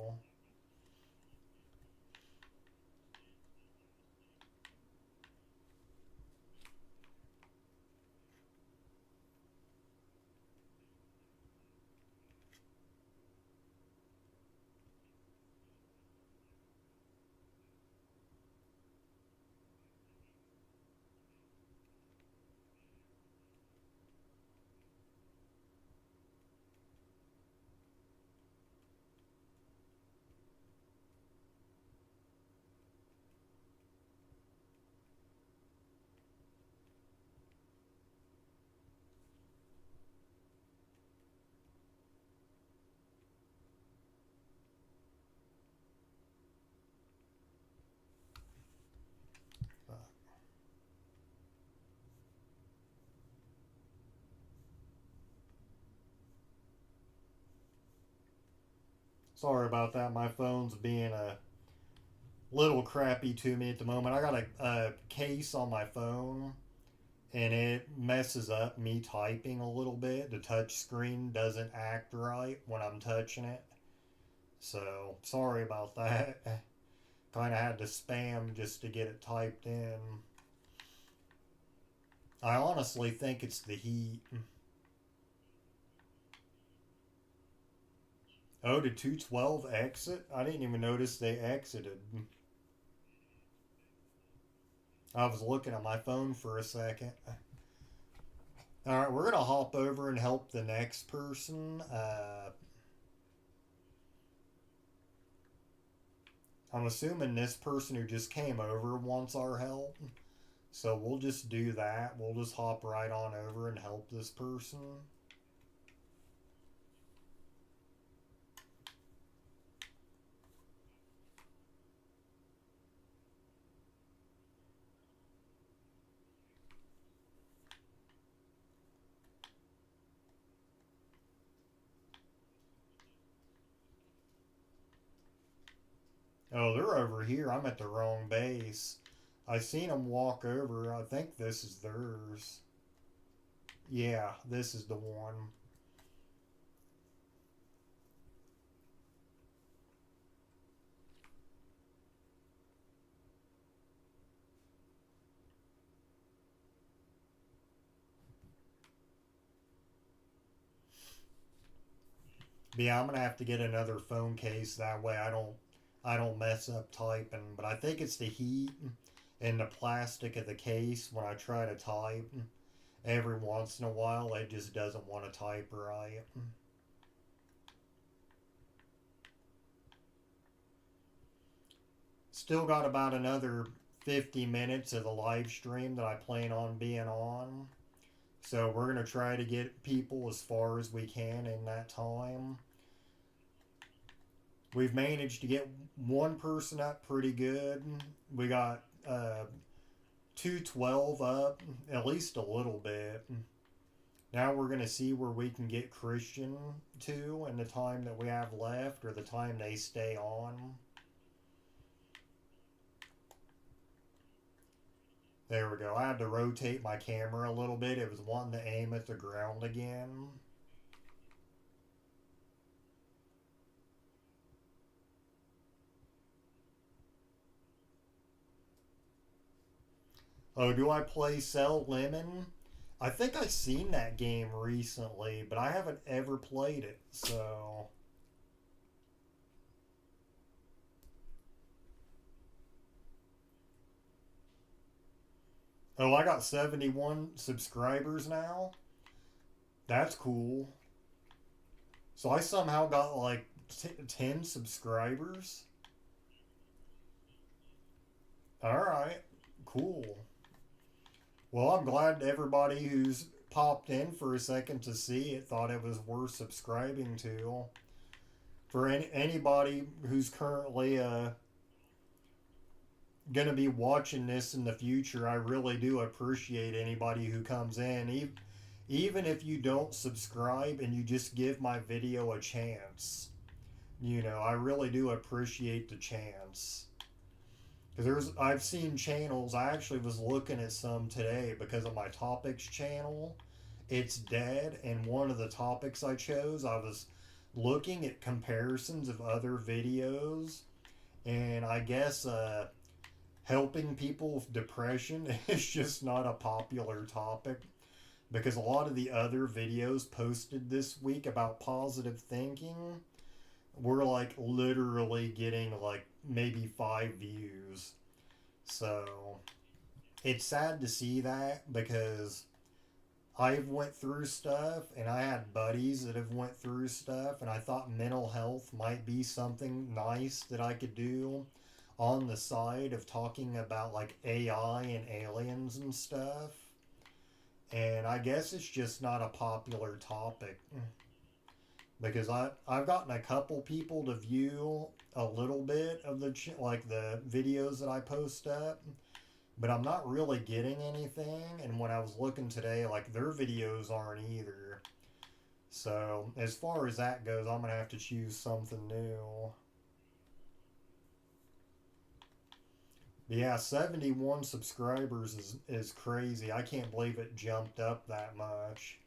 Sorry about that. My phone's being a little crappy to me at the moment. I got a case on my phone and it messes up me typing a little bit. The touch screen doesn't act right when I'm touching it. So, sorry about that. Kind of had to spam just to get it typed in. I honestly think it's the heat. Oh, did 212 exit? I didn't even notice they exited. I was looking at my phone for a second. All right, we're gonna hop over and help the next person. I'm assuming this person who just came over wants our help, so we'll just do that. We'll just hop right on over and help this person. Oh, they're over here. I'm at the wrong base. I seen them walk over. I think this is theirs. Yeah, this is the one. But yeah, I'm gonna have to get another phone case. That way, I don't mess up typing. But I think it's the heat and the plastic of the case when I try to type. Every once in a while, it just doesn't want to type right. Still got about another 50 minutes of the live stream that I plan on being on. So we're going to try to get people as far as we can in that time. We've managed to get one person up pretty good. We got 212 up, at least a little bit. Now we're going to see where we can get Christian to in the time that we have left or the time they stay on. There we go. I had to rotate my camera a little bit. It was wanting to aim at the ground again. Oh, do I play Sell Lemon? I think I seen that game recently, but I haven't ever played it, so. Oh, I got 71 subscribers now? That's cool. So I somehow got like 10 subscribers? Alright, cool. Well, I'm glad everybody who's popped in for a second to see it thought it was worth subscribing to. For anybody who's currently going to be watching this in the future, I really do appreciate anybody who comes in. Even if you don't subscribe and you just give my video a chance. I really do appreciate the chance. Because I've seen channels, I actually was looking at some today because of my topics channel. It's dead, and one of the topics I chose, I was looking at comparisons of other videos, and I guess helping people with depression is just not a popular topic because a lot of the other videos posted this week about positive thinking were like literally getting like maybe 5 views. So it's sad to see that because I've went through stuff and I had buddies that have went through stuff and I thought mental health might be something nice that I could do on the side of talking about like AI and aliens and stuff. And I guess it's just not a popular topic because I've gotten a couple people to view a little bit of like the videos that I post up, but I'm not really getting anything. And when I was looking today, like their videos aren't either. So as far as that goes, I'm gonna have to choose something new. But yeah, 71 subscribers is crazy. I can't believe it jumped up that much.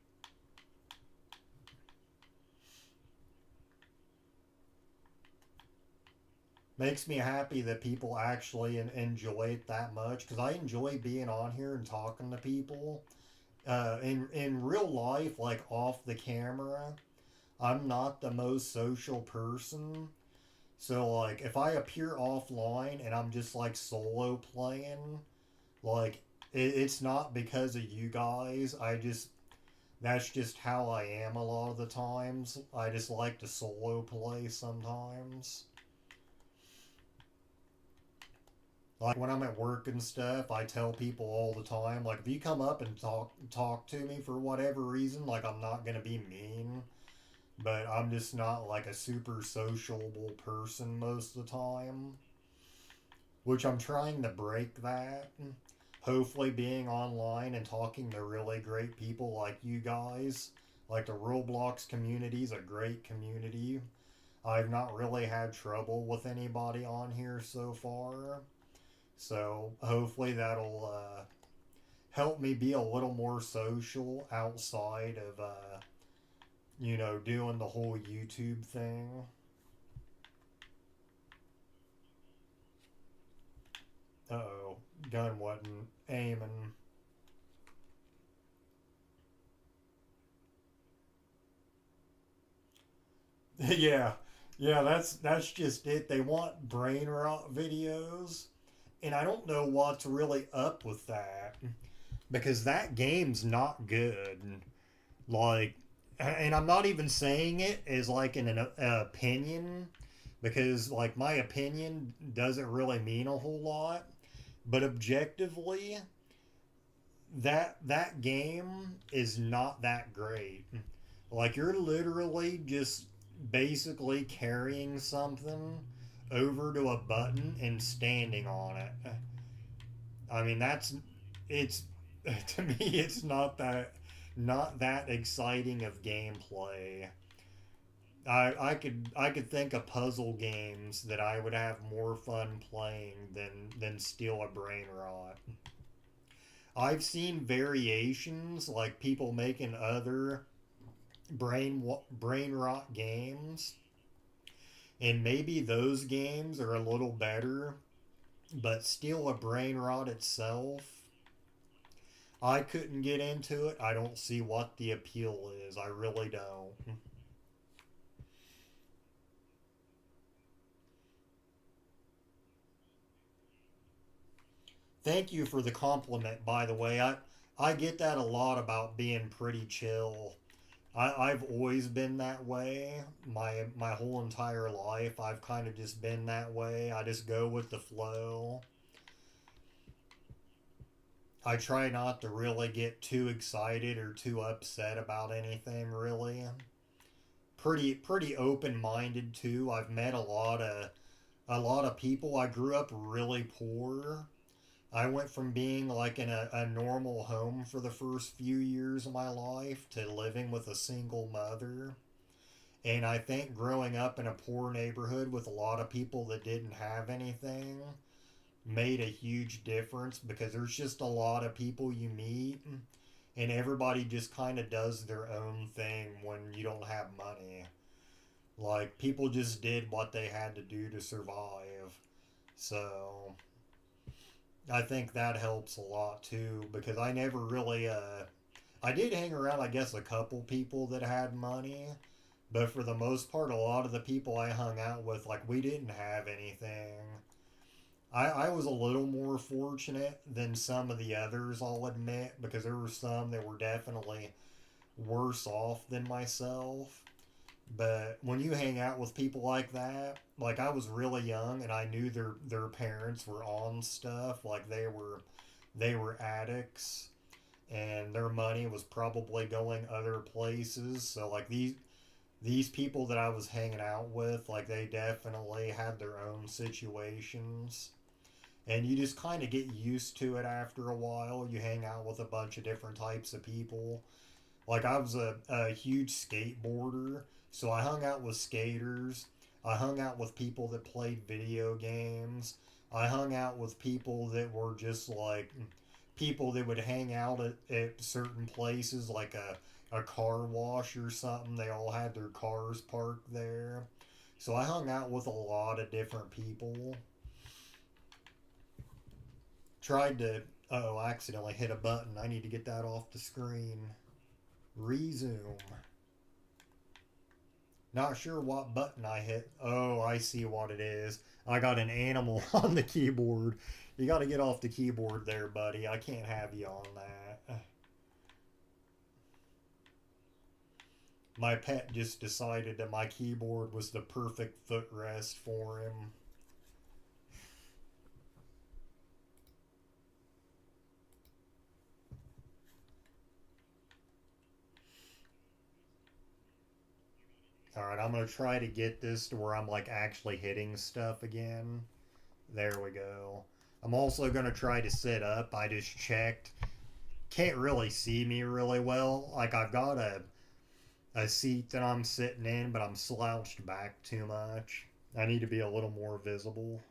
Makes me happy that people actually enjoy it that much because I enjoy being on here and talking to people. In real life, like off the camera, I'm not the most social person. So like if I appear offline and I'm just like solo playing, like it's not because of you guys. I just that's just how I am a lot of the times. I just like to solo play sometimes. Like when I'm at work and stuff, I tell people all the time, like if you come up and talk to me for whatever reason, like I'm not gonna be mean, but I'm just not like a super sociable person most of the time, which I'm trying to break that. Hopefully, being online and talking to really great people like you guys, like the Roblox community is a great community. I've not really had trouble with anybody on here so far. So hopefully that'll help me be a little more social outside of, doing the whole YouTube thing. Uh oh, gun wasn't aiming. Yeah, yeah, that's just it. They want brain rot videos, and I don't know what's really up with that because that game's not good. Like, and I'm not even saying it as like an opinion because like my opinion doesn't really mean a whole lot, but objectively, that game is not that great. Like you're literally just basically carrying something over to a button and standing on it. I mean that's it's to me it's not that exciting of gameplay. I could think of puzzle games that I would have more fun playing than Steal a Brain Rot. I've seen variations like people making other brain rot games, and maybe those games are a little better, but Steal a Brain Rot itself, I couldn't get into it. I don't see what the appeal is. I really don't. Thank you for the compliment, by the way. I get that a lot about being pretty chill. I've always been that way. My whole entire life, I've kind of just been that way. I just go with the flow. I try not to really get too excited or too upset about anything really. Pretty open-minded too. I've met a lot of people. I grew up really poor. I went from being like in a normal home for the first few years of my life to living with a single mother. And I think growing up in a poor neighborhood with a lot of people that didn't have anything made a huge difference because there's just a lot of people you meet and everybody just kind of does their own thing when you don't have money. Like people just did what they had to do to survive. So I think that helps a lot too because I never really I did hang around I guess a couple people that had money, but for the most part a lot of the people I hung out with like we didn't have anything. I was a little more fortunate than some of the others, I'll admit, because there were some that were definitely worse off than myself. But when you hang out with people like that, like I was really young and I knew their parents were on stuff, like they were addicts and their money was probably going other places. So like these people that I was hanging out with, like they definitely had their own situations. And you just kind of get used to it after a while. You hang out with a bunch of different types of people. Like I was a huge skateboarder, so I hung out with skaters. I hung out with people that played video games. I hung out with people that were just like people that would hang out at certain places, like a car wash or something. They all had their cars parked there. So I hung out with a lot of different people. Tried to, oh, I accidentally hit a button. I need to get that off the screen. Resume. Not sure what button I hit. Oh, I see what it is. I got an animal on the keyboard. You got to get off the keyboard there, buddy. I can't have you on that. My pet just decided that my keyboard was the perfect footrest for him. All right, I'm going to try to get this to where I'm like actually hitting stuff again. There we go. I'm also going to try to sit up. I just checked. Can't really see me really well. Like I've got a seat that I'm sitting in, but I'm slouched back too much. I need to be a little more visible.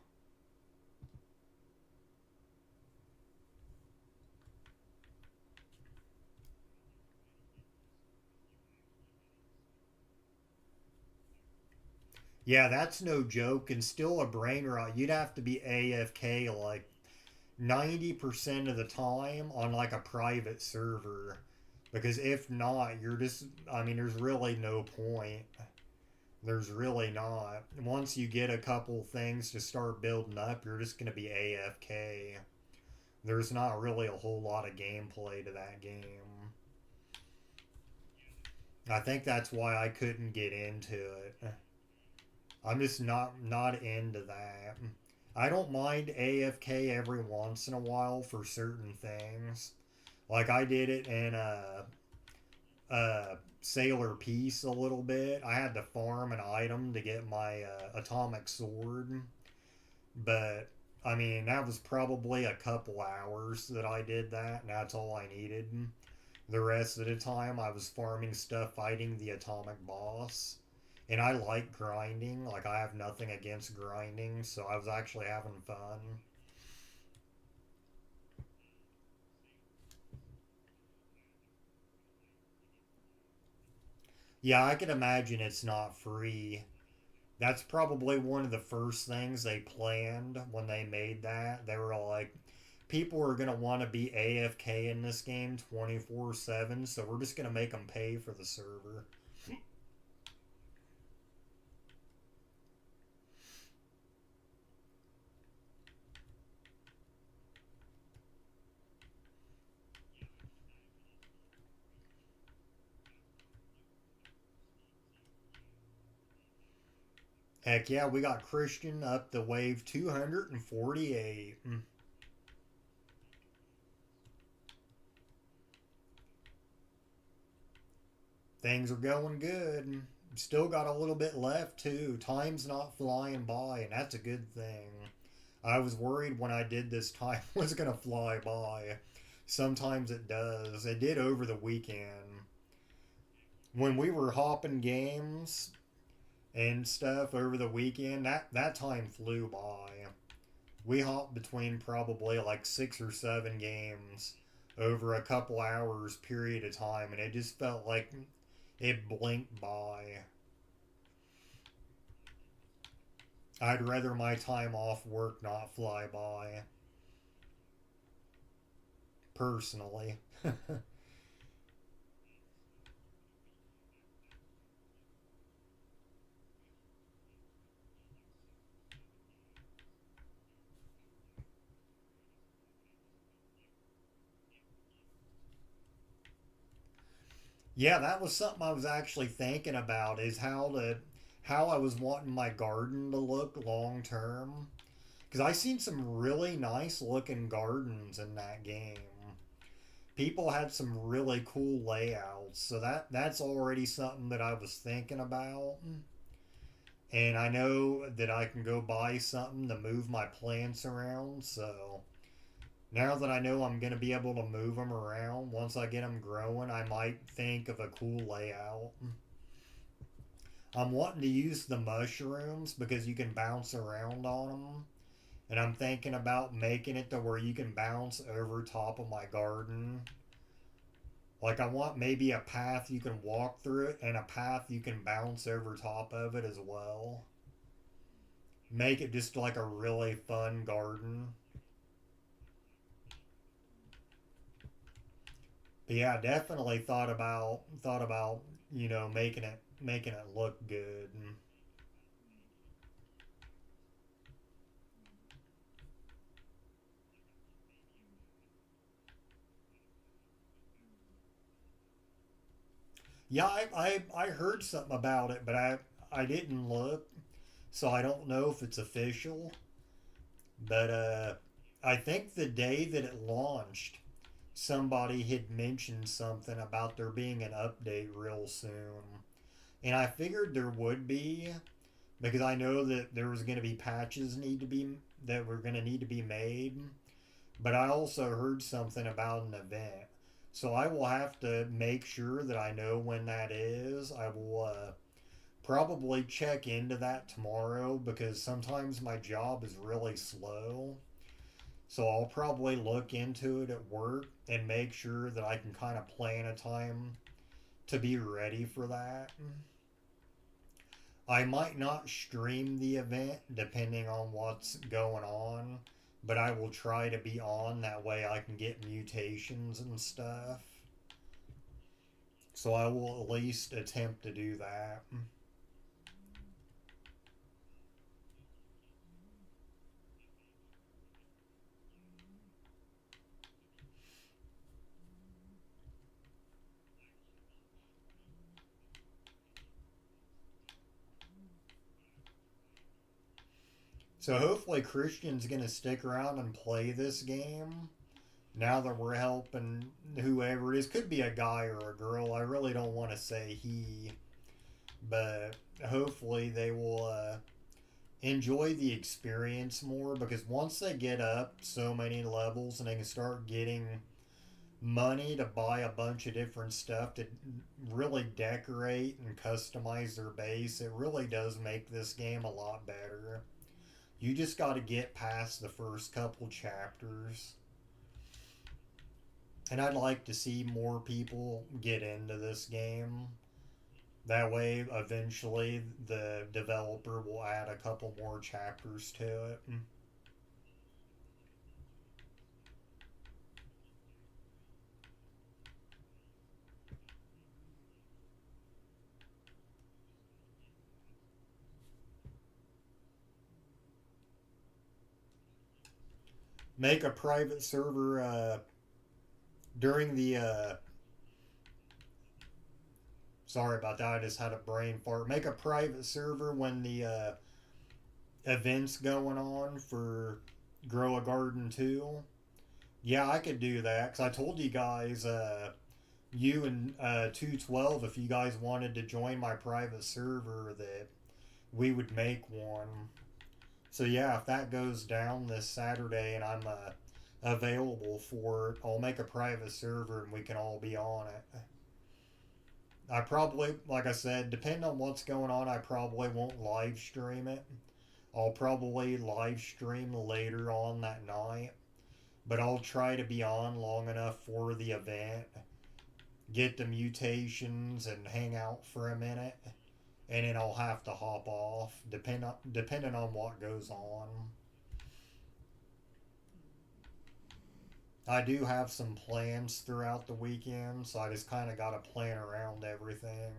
Yeah, that's no joke, and still a brain rot. You'd have to be AFK like 90% of the time on like a private server. Because if not, you're just, I mean, there's really no point. There's really not. Once you get a couple things to start building up, you're just going to be AFK. There's not really a whole lot of gameplay to that game. I think that's why I couldn't get into it. I'm just not into that. I don't mind AFK every once in a while for certain things. Like I did it in Sailor Peace a little bit. I had to farm an item to get my atomic sword, but I mean that was probably a couple hours that I did that, and that's all I needed. The rest of the time, I was farming stuff, fighting the atomic boss. And I like grinding. Like, I have nothing against grinding, so I was actually having fun. Yeah, I can imagine it's not free. That's probably one of the first things they planned when they made that. They were like, people are going to want to be AFK in this game 24/7, so we're just going to make them pay for the server. Heck yeah, we got Christian up the wave 248. Things are going good. Still got a little bit left too. Time's not flying by, and that's a good thing. I was worried when I did this time was gonna fly by. Sometimes it does. It did over the weekend. When we were hopping games and stuff over the weekend, that time flew by. We hopped between probably like 6 or 7 games over a couple hours period of time, and it just felt like it blinked by. I'd rather my time off work not fly by, personally. Yeah, that was something I was actually thinking about is how I was wanting my garden to look long term. Because I seen some really nice looking gardens in that game. People had some really cool layouts, so that's already something that I was thinking about. And I know that I can go buy something to move my plants around, so Now that I know I'm going to be able to move them around, once I get them growing, I might think of a cool layout. I'm wanting to use the mushrooms because you can bounce around on them. And I'm thinking about making it to where you can bounce over top of my garden. Like, I want maybe a path you can walk through it and a path you can bounce over top of it as well. Make it just like a really fun garden. But yeah, definitely thought about making it look good. And yeah, I heard something about it, but I didn't look, so I don't know if it's official. But I think the day that it launched, somebody had mentioned something about there being an update real soon. And I figured there would be because I know that there was going to be patches need to be that were going to need to be made. But I also heard something about an event. So I will have to make sure that I know when that is. I will probably check into that tomorrow because sometimes my job is really slow. So I'll probably look into it at work and make sure that I can kind of plan a time to be ready for that. I might not stream the event depending on what's going on, but I will try to be on that way I can get mutations and stuff. So I will at least attempt to do that. So hopefully Christian's going to stick around and play this game. Now that we're helping whoever it is, could be a guy or a girl. I really don't want to say he, but hopefully they will enjoy the experience more because once they get up so many levels and they can start getting money to buy a bunch of different stuff to really decorate and customize their base, it really does make this game a lot better. You just got to get past the first couple chapters. And I'd like to see more people get into this game. That way, eventually, the developer will add a couple more chapters to it. Make a private server during the. Sorry about that. I just had a brain fart. Make a private server when the events going on for Grow a Garden 2. Yeah, I could do that because I told you guys, you and 212, if you guys wanted to join my private server, that we would make one. So yeah, if that goes down this Saturday and I'm available for it, I'll make a private server and we can all be on it. I probably, like I said, depending on what's going on, I probably won't live stream it. I'll probably live stream later on that night, but I'll try to be on long enough for the event, get the mutations, and hang out for a minute, and then I'll have to hop off, depending on what goes on. I do have some plans throughout the weekend, so I just kind of got to plan around everything.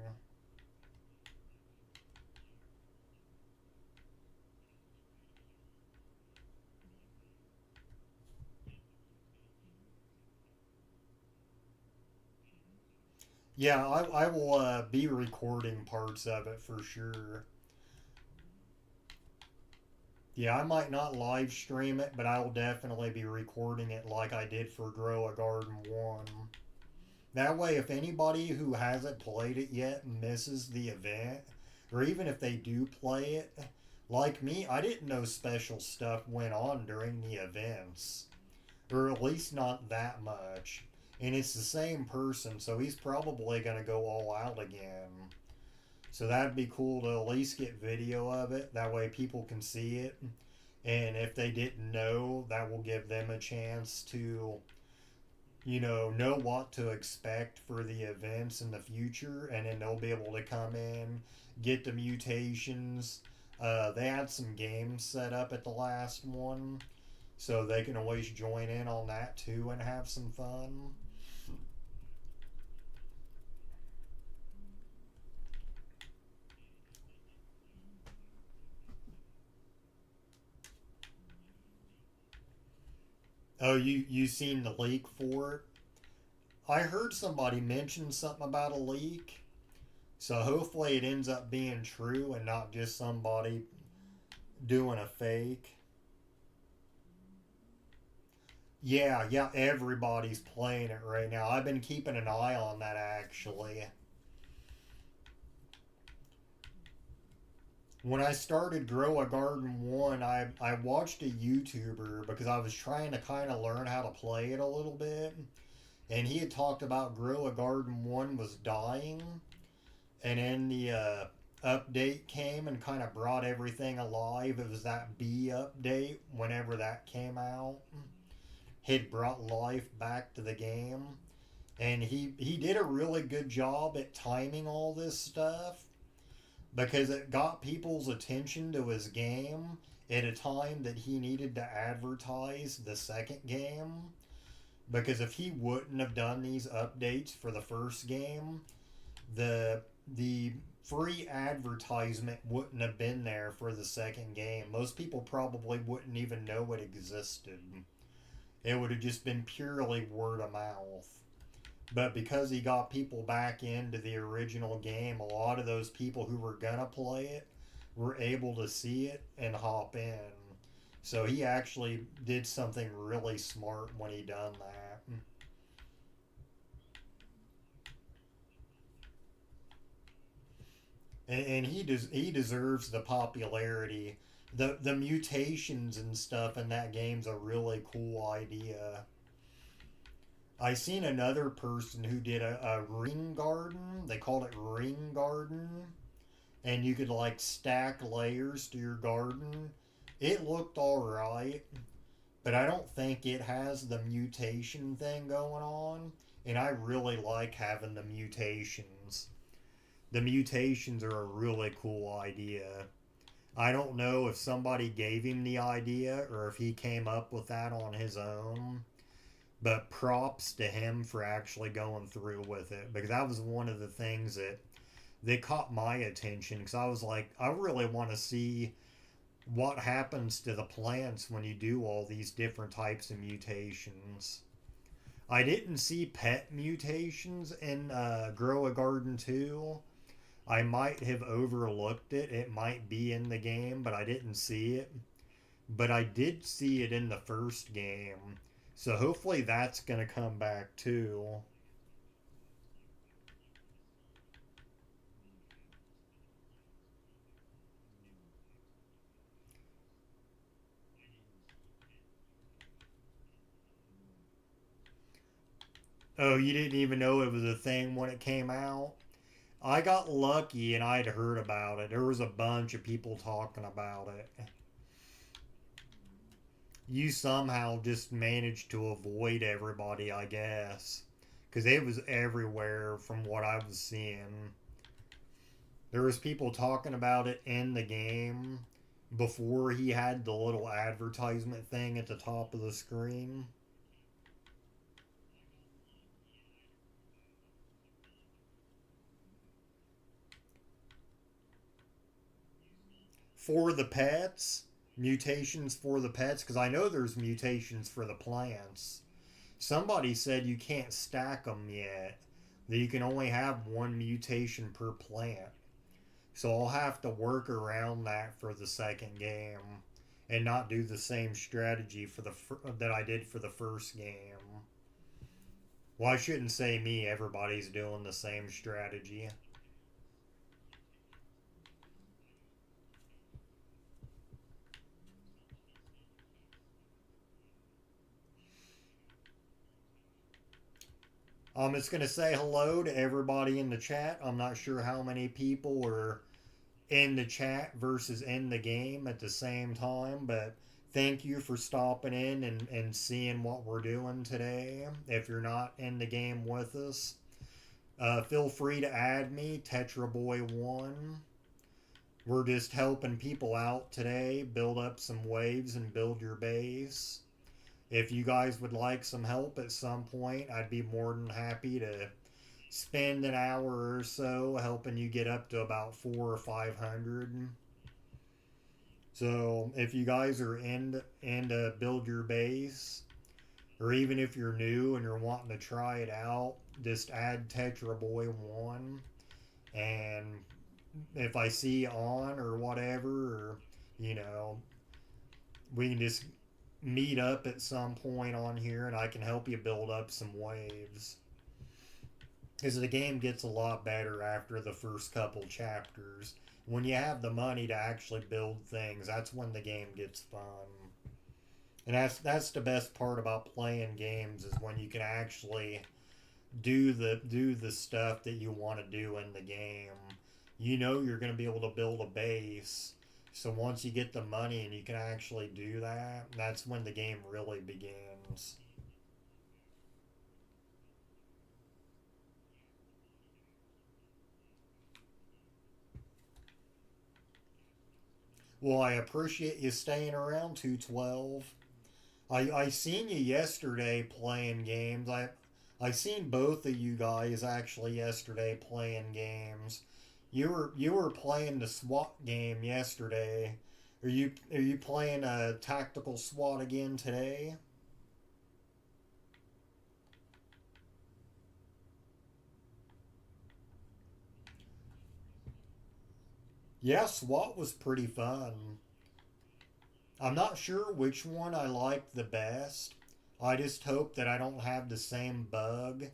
Yeah, I will be recording parts of it for sure. Yeah, I might not live stream it, but I will definitely be recording it like I did for Grow a Garden 1. That way, if anybody who hasn't played it yet misses the event, or even if they do play it, like me, I didn't know special stuff went on during the events. or at least not that much. And it's the same person, so he's probably going to go all out again. So that'd be cool to at least get video of it. That way people can see it. And if they didn't know, that will give them a chance to, know what to expect for the events in the future. And then they'll be able to come in, get the mutations. They had some games set up at the last one. So they can always join in on that too and have some fun. Oh, you seen the leak for it? I heard somebody mention something about a leak, so hopefully it ends up being true and not just somebody doing a fake. Yeah, yeah, everybody's playing it right now. I've been keeping an eye on that actually. When I started Grow a Garden 1, I watched a YouTuber because I was trying to kind of learn how to play it a little bit. And he had talked about Grow a Garden 1 was dying. And then the update came and kind of brought everything alive. It was that B update whenever that came out. Had brought life back to the game. And he did a really good job at timing all this stuff because it got people's attention to his game at a time that he needed to advertise the second game. Because if he wouldn't have done these updates for the first game, the free advertisement wouldn't have been there for the second game. Most people probably wouldn't even know it existed. It would have just been purely word of mouth. But because he got people back into the original game, a lot of those people who were gonna play it were able to see it and hop in. So he actually did something really smart when he done that. And he deserves the popularity. The mutations and stuff in that game's a really cool idea. I seen another person who did a ring garden. They called it ring garden, and you could like stack layers to your garden. It looked all right, but I don't think it has the mutation thing going on. And I really like having the mutations. The mutations are a really cool idea. I don't know if somebody gave him the idea or if he came up with that on his own. But props to him for actually going through with it because that was one of the things that caught my attention because I was like, I really want to see what happens to the plants when you do all these different types of mutations. I didn't see pet mutations in Grow a Garden 2. I might have overlooked it. It might be in the game, but I didn't see it. But I did see it in the first game. So hopefully that's going to come back too. Oh, you didn't even know it was a thing when it came out? I got lucky and I'd heard about it. There was a bunch of people talking about it. You somehow just managed to avoid everybody, I guess. Because it was everywhere from what I was seeing. There was people talking about it in the game before he had the little advertisement thing at the top of the screen. For the pets, mutations for the pets, because I know there's mutations for the plants. Somebody said you can't stack them yet, that you can only have one mutation per plant. So I'll have to work around that for the second game and not do the same strategy for that I did for the first game. Well, I shouldn't say me. Everybody's doing the same strategy. I'm just going to say hello to everybody in the chat. I'm not sure how many people are in the chat versus in the game at the same time, but thank you for stopping in and seeing what we're doing today. If you're not in the game with us, feel free to add me, TetraBoy1. We're just helping people out today, build up some waves and build your base. If you guys would like some help at some point, I'd be more than happy to spend an hour or so helping you get up to about 400 or 500. So if you guys are in to build your base, or even if you're new and you're wanting to try it out, just add TetraBoy1, and if I see on or whatever, or you know, we can just meet up at some point on here, and I can help you build up some waves. Because the game gets a lot better after the first couple chapters. When you have the money to actually build things, that's when the game gets fun. And that's the best part about playing games, is when you can actually do the stuff that you want to do in the game. You know you're going to be able to build a base. So once you get the money and you can actually do that, that's when the game really begins. Well, I appreciate you staying around, 212. I seen you yesterday playing games. I seen both of you guys actually yesterday playing games. You were playing the SWAT game yesterday. Are you playing a tactical SWAT again today? Yeah, SWAT was pretty fun. I'm not sure which one I liked the best. I just hope that I don't have the same bug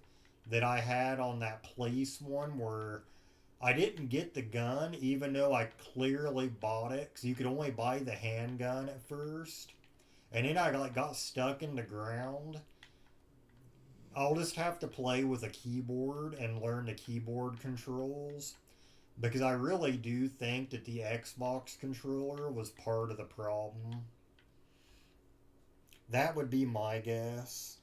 that I had on that police one, where I didn't get the gun even though I clearly bought it, because you could only buy the handgun at first. And then I got stuck in the ground. I'll just have to play with a keyboard and learn the keyboard controls, because I really do think that the Xbox controller was part of the problem. That would be my guess.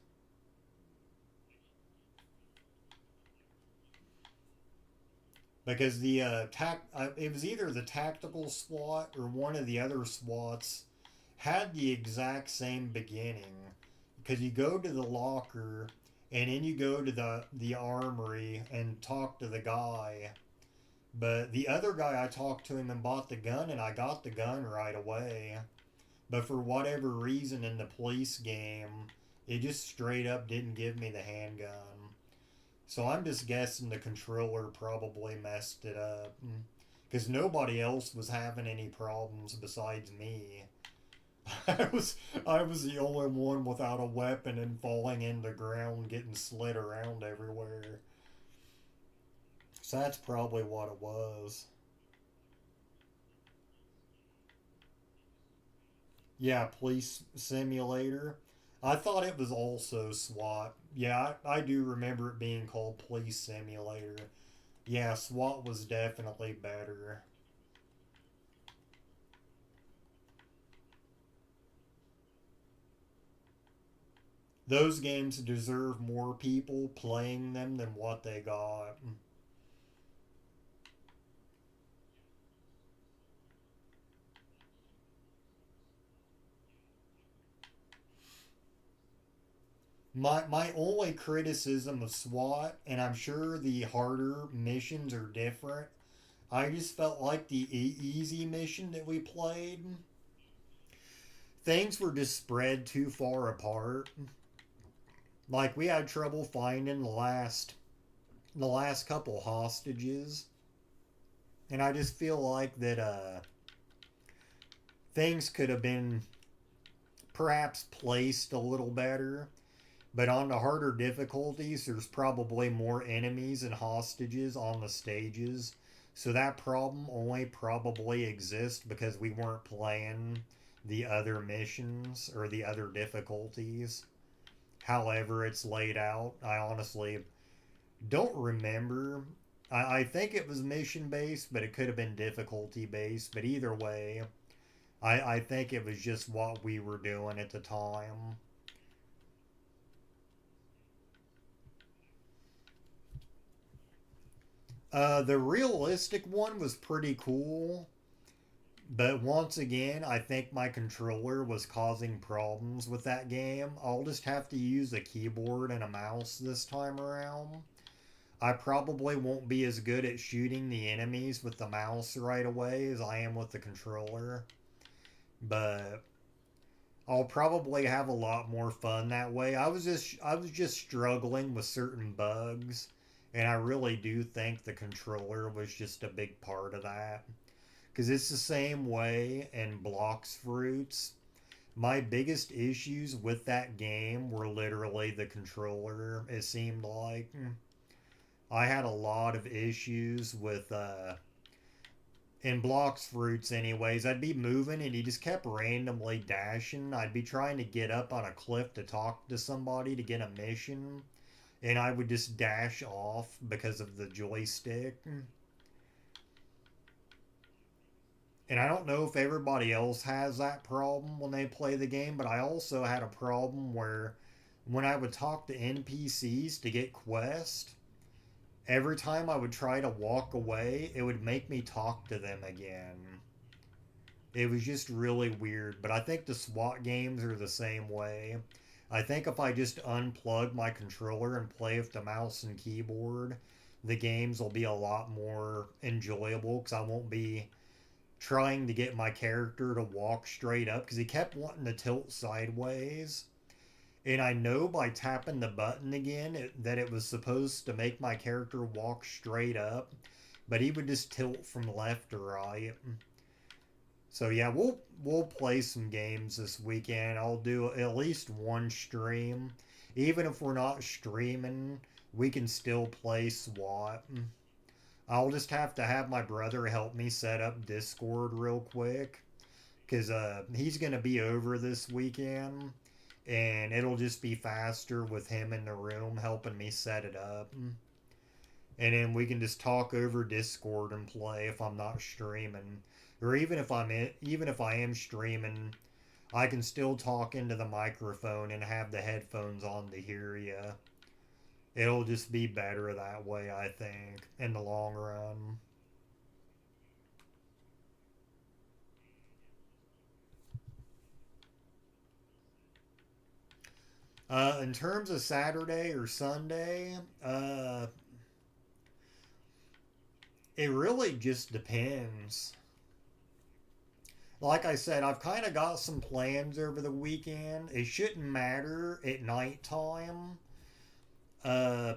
Because it was either the tactical SWAT or one of the other SWATs had the exact same beginning. Because you go to the locker and then you go to the armory and talk to the guy. But the other guy, I talked to him and bought the gun, and I got the gun right away. But for whatever reason in the police game, it just straight up didn't give me the handgun. So I'm just guessing the controller probably messed it up. Because nobody else was having any problems besides me. I was the only one without a weapon and falling in the ground, getting slid around everywhere. So that's probably what it was. Yeah, police simulator. I thought it was also SWAT. Yeah, I do remember it being called police simulator. Yeah, SWAT was definitely better. Those games deserve more people playing them than what they got. My only criticism of SWAT, and I'm sure the harder missions are different, I just felt like the easy mission that we played, things were just spread too far apart. Like we had trouble finding the last couple hostages, and I just feel like that things could have been perhaps placed a little better. But on the harder difficulties, there's probably more enemies and hostages on the stages. So that problem only probably exists because we weren't playing the other missions or the other difficulties. However, it's laid out, I honestly Don't remember. I think it was mission based, but it could have been difficulty based. But either way, I think it was just what we were doing at the time. The realistic one was pretty cool, but once again, I think my controller was causing problems with that game. I'll just have to use a keyboard and a mouse this time around. I probably won't be as good at shooting the enemies with the mouse right away as I am with the controller, but I'll probably have a lot more fun that way. I was just struggling with certain bugs, and I really do think the controller was just a big part of that. Because it's the same way in Blocks Fruits. My biggest issues with that game were literally the controller. It seemed like I had a lot of issues with in Blocks Fruits anyways. I'd be moving and he just kept randomly dashing. I'd be trying to get up on a cliff to talk to somebody to get a mission, and I would just dash off because of the joystick. And I don't know if everybody else has that problem when they play the game, but I also had a problem where when I would talk to NPCs to get quests, every time I would try to walk away, it would make me talk to them again. It was just really weird, but I think the SWAT games are the same way. I think if I just unplug my controller and play with the mouse and keyboard, the games will be a lot more enjoyable because I won't be trying to get my character to walk straight up because he kept wanting to tilt sideways. And I know by tapping the button again that it was supposed to make my character walk straight up, but he would just tilt from left to right. So yeah, we'll play some games this weekend. I'll do at least one stream. Even if we're not streaming, we can still play SWAT. I'll just have to have my brother help me set up Discord real quick because he's going to be over this weekend, and it'll just be faster with him in the room helping me set it up. And then we can just talk over Discord and play if I'm not streaming, or even if I am streaming, I can still talk into the microphone and have the headphones on to hear you. It'll just be better that way, I think, in the long run. In terms of Saturday or Sunday, it really just depends. Like I said, I've kind of got some plans over the weekend. It shouldn't matter at nighttime. Uh,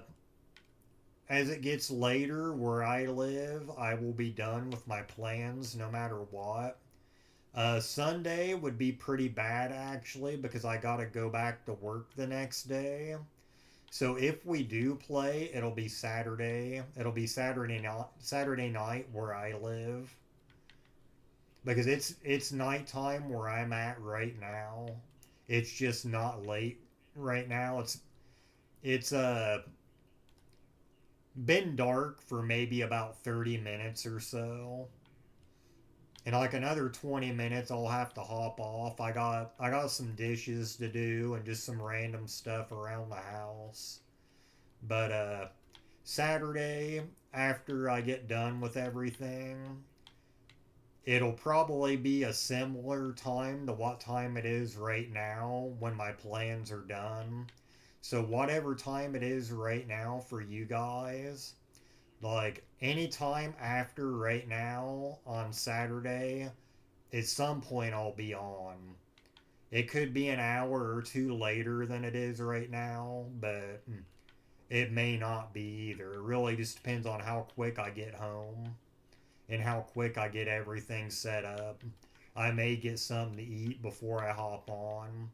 as it gets later where I live, I will be done with my plans no matter what. Sunday would be pretty bad actually because I gotta go back to work the next day. So if we do play, it'll be Saturday. It'll be Saturday night where I live because it's nighttime where I'm at right now. It's just not late right now. It's been dark for maybe about 30 minutes or so. In like another 20 minutes I'll have to hop off. I got some dishes to do and just some random stuff around the house. But Saturday after I get done with everything, it'll probably be a similar time to what time it is right now when my plans are done. So whatever time it is right now for you guys, like anytime after right now on Saturday, at some point I'll be on. It could be an hour or two later than it is right now, but it may not be either. It really just depends on how quick I get home and how quick I get everything set up. I may get something to eat before I hop on,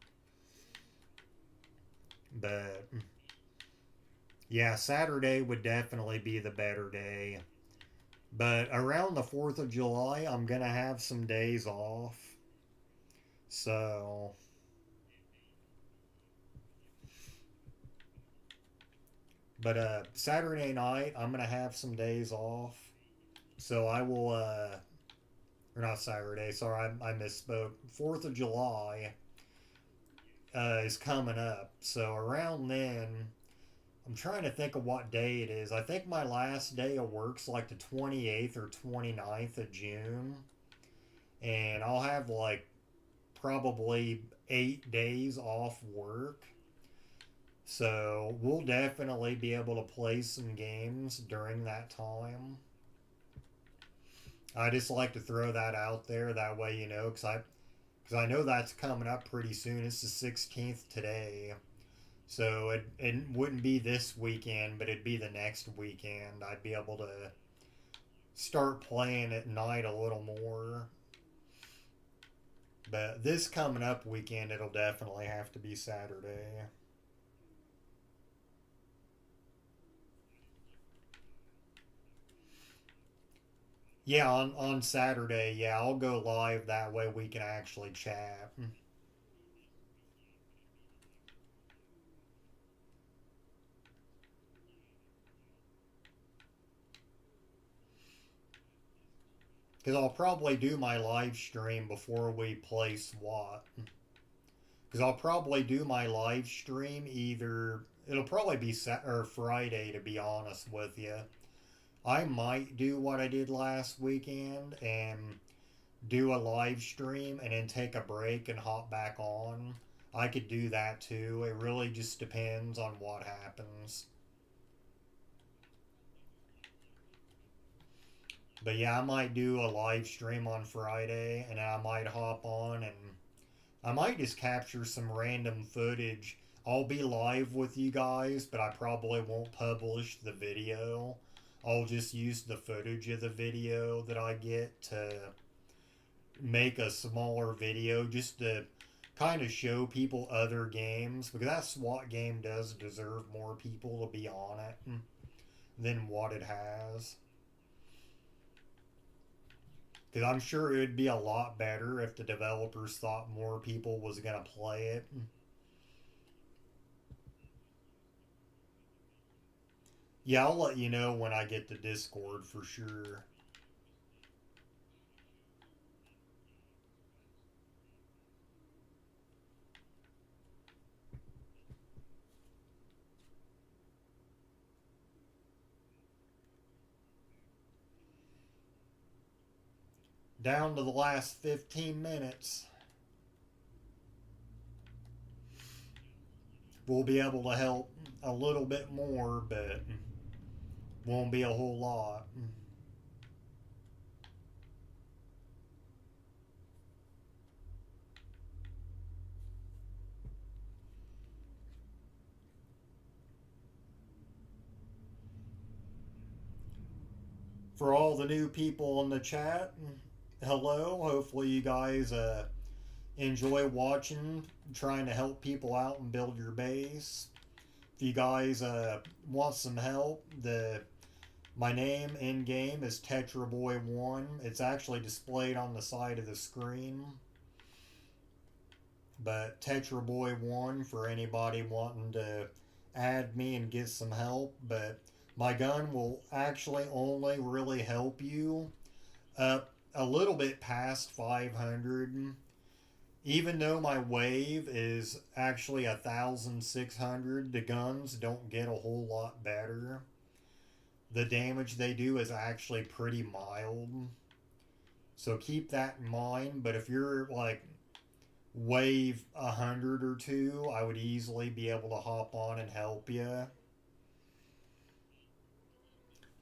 but yeah, Saturday would definitely be the better day. But around the 4th of July, I'm going to have some days off. So, But Saturday night, I'm gonna have some days off, so I will. Or not Saturday. Sorry, I misspoke. 4th of July is coming up, so around then, I'm trying to think of what day it is. I think my last day of work's like the 28th or 29th of June, and I'll have like probably 8 days off work. So we'll definitely be able to play some games during that time. I just like to throw that out there. That way, because I know that's coming up pretty soon. It's the 16th today. So it wouldn't be this weekend, but it'd be the next weekend. I'd be able to start playing at night a little more. But this coming up weekend, it'll definitely have to be Saturday. Yeah, on Saturday, yeah, I'll go live. That way we can actually chat. Because I'll probably do my live stream before we play SWAT. Because I'll probably do my live stream either. It'll probably be or Friday, to be honest with you. I might do what I did last weekend and do a live stream and then take a break and hop back on. I could do that too. It really just depends on what happens. But yeah, I might do a live stream on Friday and I might hop on and I might just capture some random footage. I'll be live with you guys, but I probably won't publish the video. I'll just use the footage of the video that I get to make a smaller video just to kind of show people other games because that SWAT game does deserve more people to be on it than what it has. Because I'm sure it would be a lot better if the developers thought more people was going to play it. Yeah, I'll let you know when I get to Discord for sure. Down to the last 15 minutes. We'll be able to help a little bit more, but won't be a whole lot. For all the new people in the chat, hello. Hopefully, you guys enjoy watching, trying to help people out and build your base. If you guys want some help, the my name in game is TetraBoy1. It's actually displayed on the side of the screen. But TetraBoy1 for anybody wanting to add me and get some help. But my gun will actually only really help you up a little bit past 500. Even though my wave is actually 1,600, the guns don't get a whole lot better. The damage they do is actually pretty mild. So keep that in mind. But if you're like wave 100 or two, I would easily be able to hop on and help you.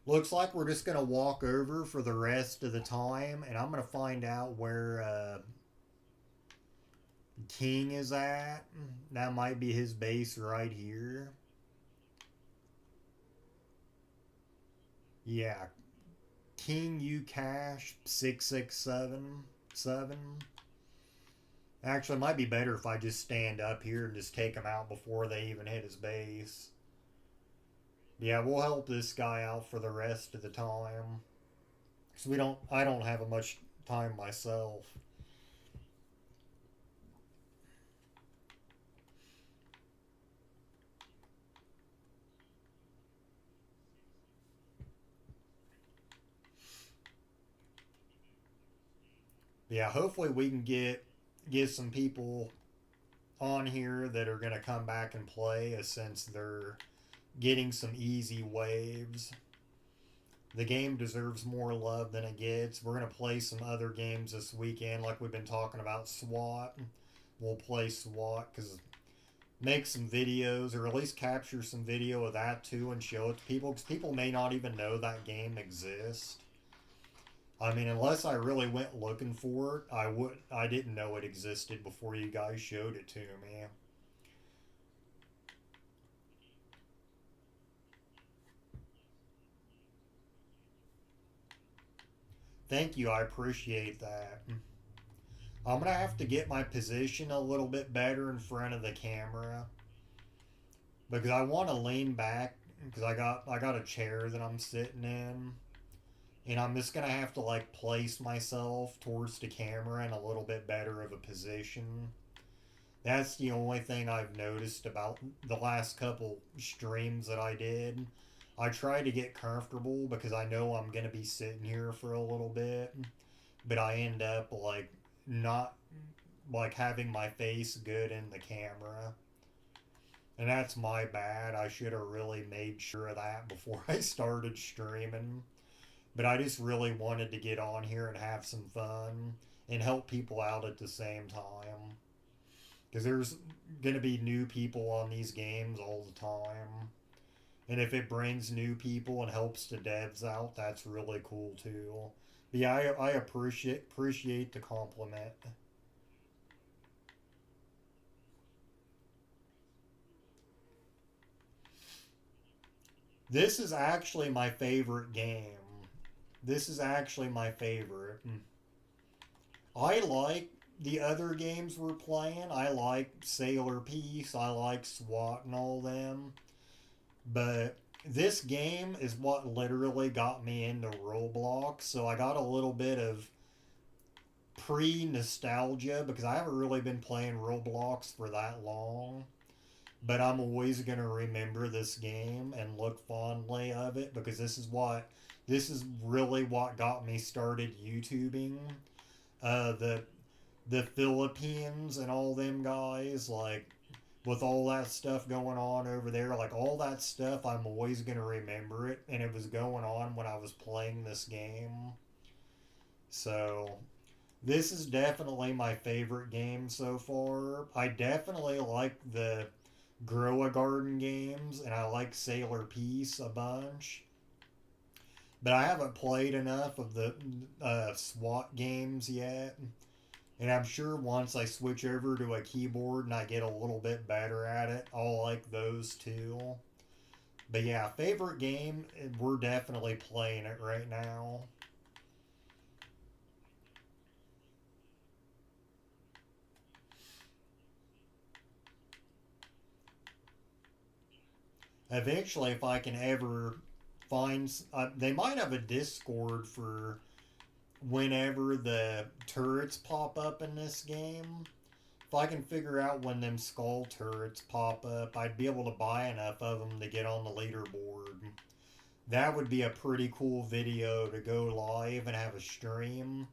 Looks like we're just going to walk over for the rest of the time, and I'm going to find out where King is at. That might be his base right here. Yeah, King U Cash 6677. Actually, it might be better if I just stand up here and just take him out before they even hit his base. Yeah, we'll help this guy out for the rest of the time. Because I don't have much time myself. Yeah, hopefully we can get some people on here that are gonna come back and play, since they're getting some easy waves. The game deserves more love than it gets. We're gonna play some other games this weekend, like we've been talking about SWAT. We'll play SWAT because make some videos, or at least capture some video of that too, and show it to people, because people may not even know that game exists. I mean, unless I really went looking for it, I didn't know it existed before you guys showed it to me. Thank you, I appreciate that. I'm gonna have to get my position a little bit better in front of the camera, because I want to lean back, because I got a chair that I'm sitting in, and I'm just gonna have to like place myself towards the camera in a little bit better of a position. That's the only thing I've noticed about the last couple streams that I did. I try to get comfortable because I know I'm gonna be sitting here for a little bit, but I end up like not like having my face good in the camera. And that's my bad. I should have really made sure of that before I started streaming. But I just really wanted to get on here and have some fun and help people out at the same time. Because there's going to be new people on these games all the time. And if it brings new people and helps the devs out, that's really cool too. But yeah, I appreciate the compliment. This is actually my favorite game. This is actually my favorite. I like the other games we're playing. I like Sailor Peace. I like SWAT and all them. But this game is what literally got me into Roblox. So I got a little bit of pre nostalgia because I haven't really been playing Roblox for that long. But I'm always going to remember this game and look fondly of it, because this is really what got me started YouTubing. The Philippines and all them guys, like with all that stuff going on over there, like all that stuff, I'm always gonna remember it, and it was going on when I was playing this game. So this is definitely my favorite game so far. I definitely like the Grow a Garden games, and I like Sailor Peace a bunch. But I haven't played enough of the SWAT games yet. And I'm sure once I switch over to a keyboard and I get a little bit better at it, I'll like those too. But yeah, favorite game, we're definitely playing it right now. Eventually, if I can ever find, they might have a Discord for whenever the turrets pop up in this game. If I can figure out when them skull turrets pop up, I'd be able to buy enough of them to get on the leaderboard. That would be a pretty cool video to go live and have a stream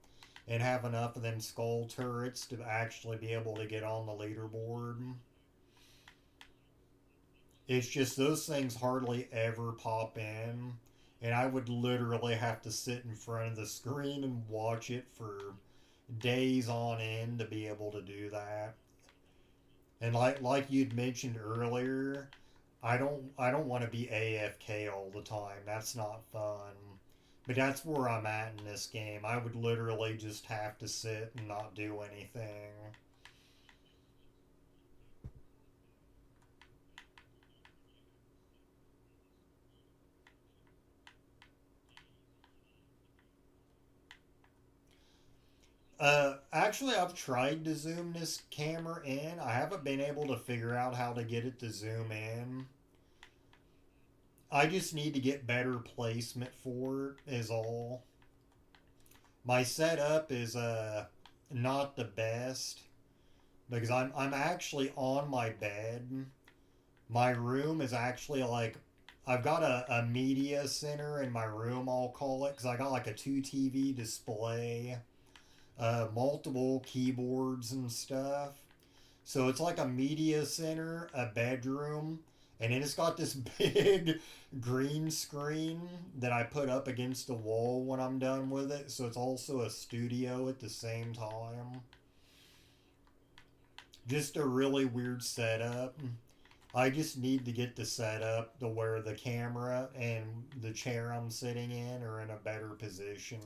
and have enough of them skull turrets to actually be able to get on the leaderboard. It's just those things hardly ever pop in, and I would literally have to sit in front of the screen and watch it for days on end to be able to do that. And like you'd mentioned earlier, I don't want to be AFK all the time. That's not fun. But that's where I'm at in this game. I would literally just have to sit and not do anything. Actually, I've tried to zoom this camera in. I haven't been able to figure out how to get it to zoom in. I just need to get better placement for it, is all. My setup is not the best, because I'm actually on my bed. My room is actually like, I've got a media center in my room, I'll call it, because I got like a 2 TV display, multiple keyboards and stuff. So it's like a media center, a bedroom, and then it's got this big green screen that I put up against the wall when I'm done with it. So it's also a studio at the same time. Just a really weird setup. I just need to get the setup to where the camera and the chair I'm sitting in are in a better position.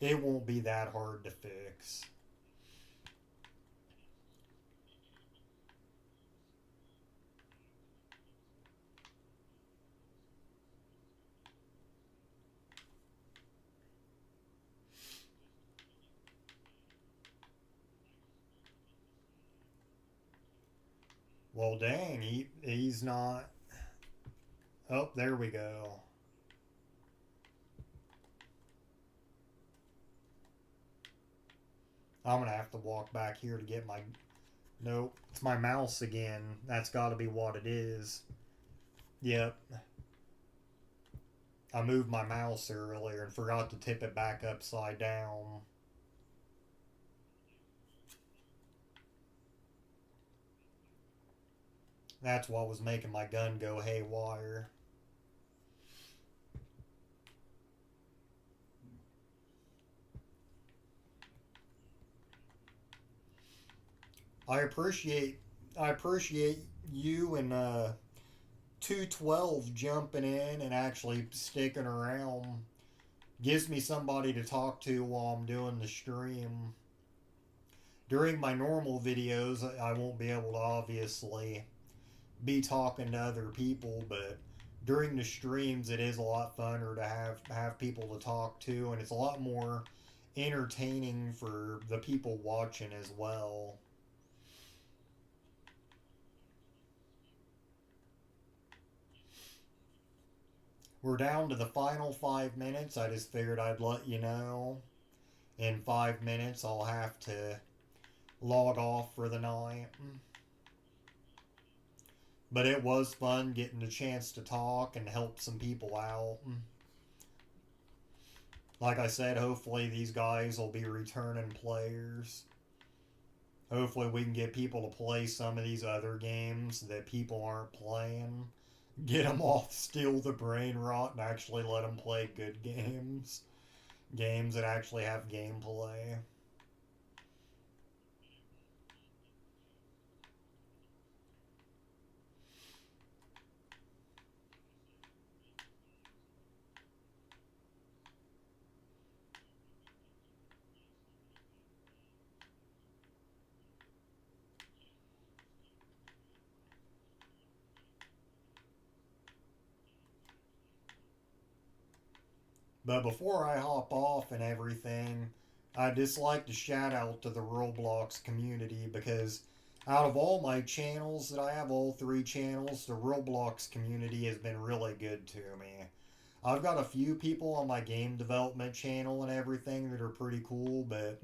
It won't be that hard to fix. Well, dang, he's not. Oh, there we go. I'm gonna have to walk back here to get my. Nope, it's my mouse again. That's got to be what it is. Yep, I moved my mouse earlier and forgot to tip it back upside down. That's what was making my gun go haywire. I appreciate I appreciate you and 212 jumping in and actually sticking around. Gives me somebody to talk to while I'm doing the stream. During my normal videos, I won't be able to obviously be talking to other people, but during the streams, it is a lot funner to have people to talk to, and it's a lot more entertaining for the people watching as well. We're down to the final 5 minutes. I just figured I'd let you know. In 5 minutes, I'll have to log off for the night. But it was fun getting the chance to talk and help some people out. Like I said, hopefully these guys will be returning players. Hopefully we can get people to play some of these other games that people aren't playing. Get them off steal the brain rot and actually let them play good games. Games that actually have gameplay. But before I hop off and everything, I'd just like to shout out to the Roblox community because out of all my channels that I have, all three channels, the Roblox community has been really good to me. I've got a few people on my game development channel and everything that are pretty cool, but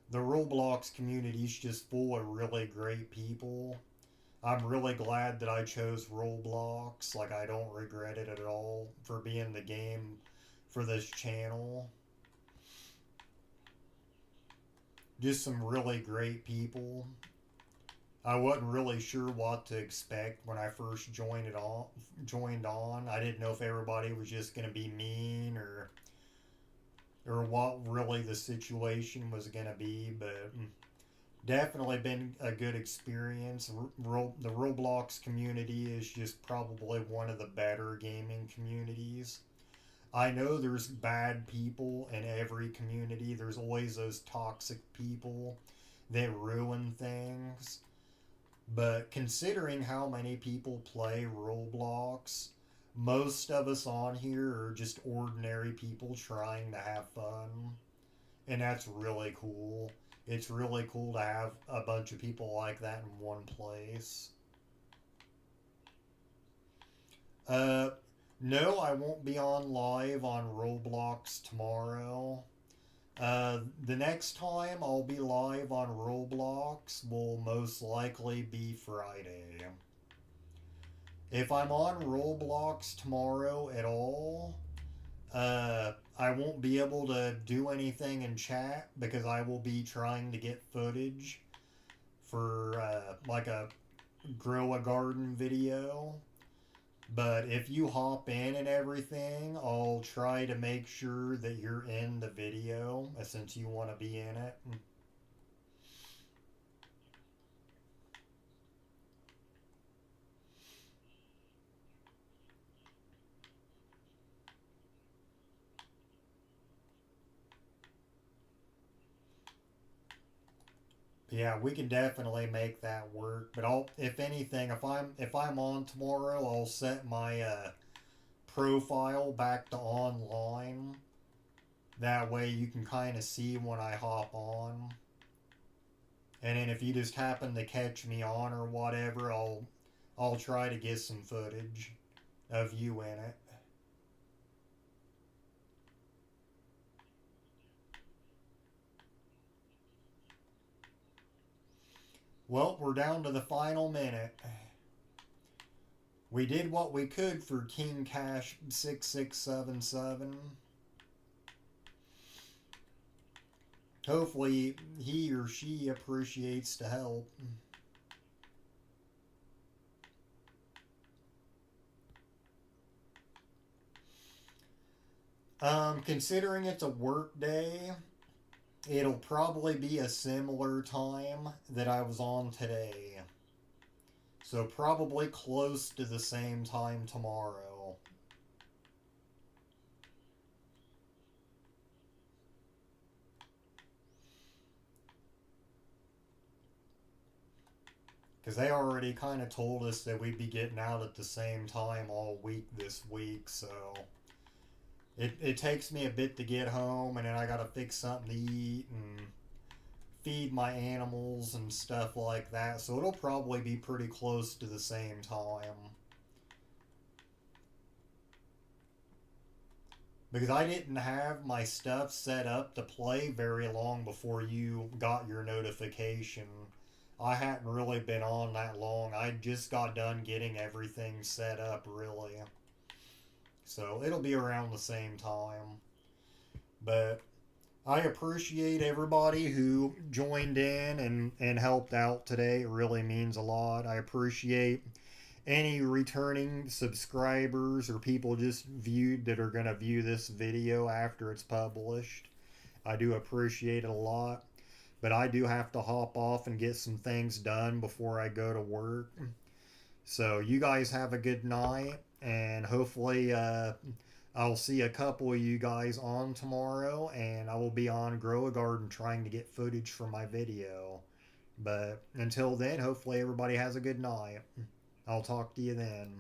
the Roblox community is just full of really great people. I'm really glad that I chose Roblox. Like, I don't regret it at all for being the game for this channel. Just some really great people. I wasn't really sure what to expect when I first joined on. I didn't know if everybody was just going to be mean or what really the situation was going to be, but definitely been a good experience. The Roblox community is just probably one of the better gaming communities. I know there's bad people in every community. There's always those toxic people that ruin things. But considering how many people play Roblox, most of us on here are just ordinary people trying to have fun. And that's really cool. It's really cool to have a bunch of people like that in one place. Uh, no, I won't be on live on Roblox tomorrow. The next time I'll be live on Roblox will most likely be Friday. If I'm on Roblox tomorrow at all, I won't be able to do anything in chat because I will be trying to get footage for like a grow a garden video. But if you hop in and everything, I'll try to make sure that you're in the video since you want to be in it. Yeah, we can definitely make that work. But I'll, if anything, if I'm on tomorrow, I'll set my profile back to online. That way you can kind of see when I hop on. And then if you just happen to catch me on or whatever, I'll try to get some footage of you in it. Well, we're down to the final minute. We did what we could for King Cash 6677. Hopefully he or she appreciates the help. Considering it's a work day, it'll probably be a similar time that I was on today. So probably close to the same time tomorrow. Because they already kind of told us that we'd be getting out at the same time all week this week, so it takes me a bit to get home, and then I gotta fix something to eat and feed my animals and stuff like that, so it'll probably be pretty close to the same time. Because I didn't have my stuff set up to play very long before you got your notification. I hadn't really been on that long. I just got done getting everything set up, really. So it'll be around the same time. But I appreciate everybody who joined in and helped out today. It really means a lot. I appreciate any returning subscribers or people just viewed that are going to view this video after it's published. I do appreciate it a lot. But I do have to hop off and get some things done before I go to work. So you guys have a good night, and hopefully I'll see a couple of you guys on tomorrow, and I will be on Grow a Garden trying to get footage for my video. But until then, hopefully everybody has a good night. I'll talk to you then.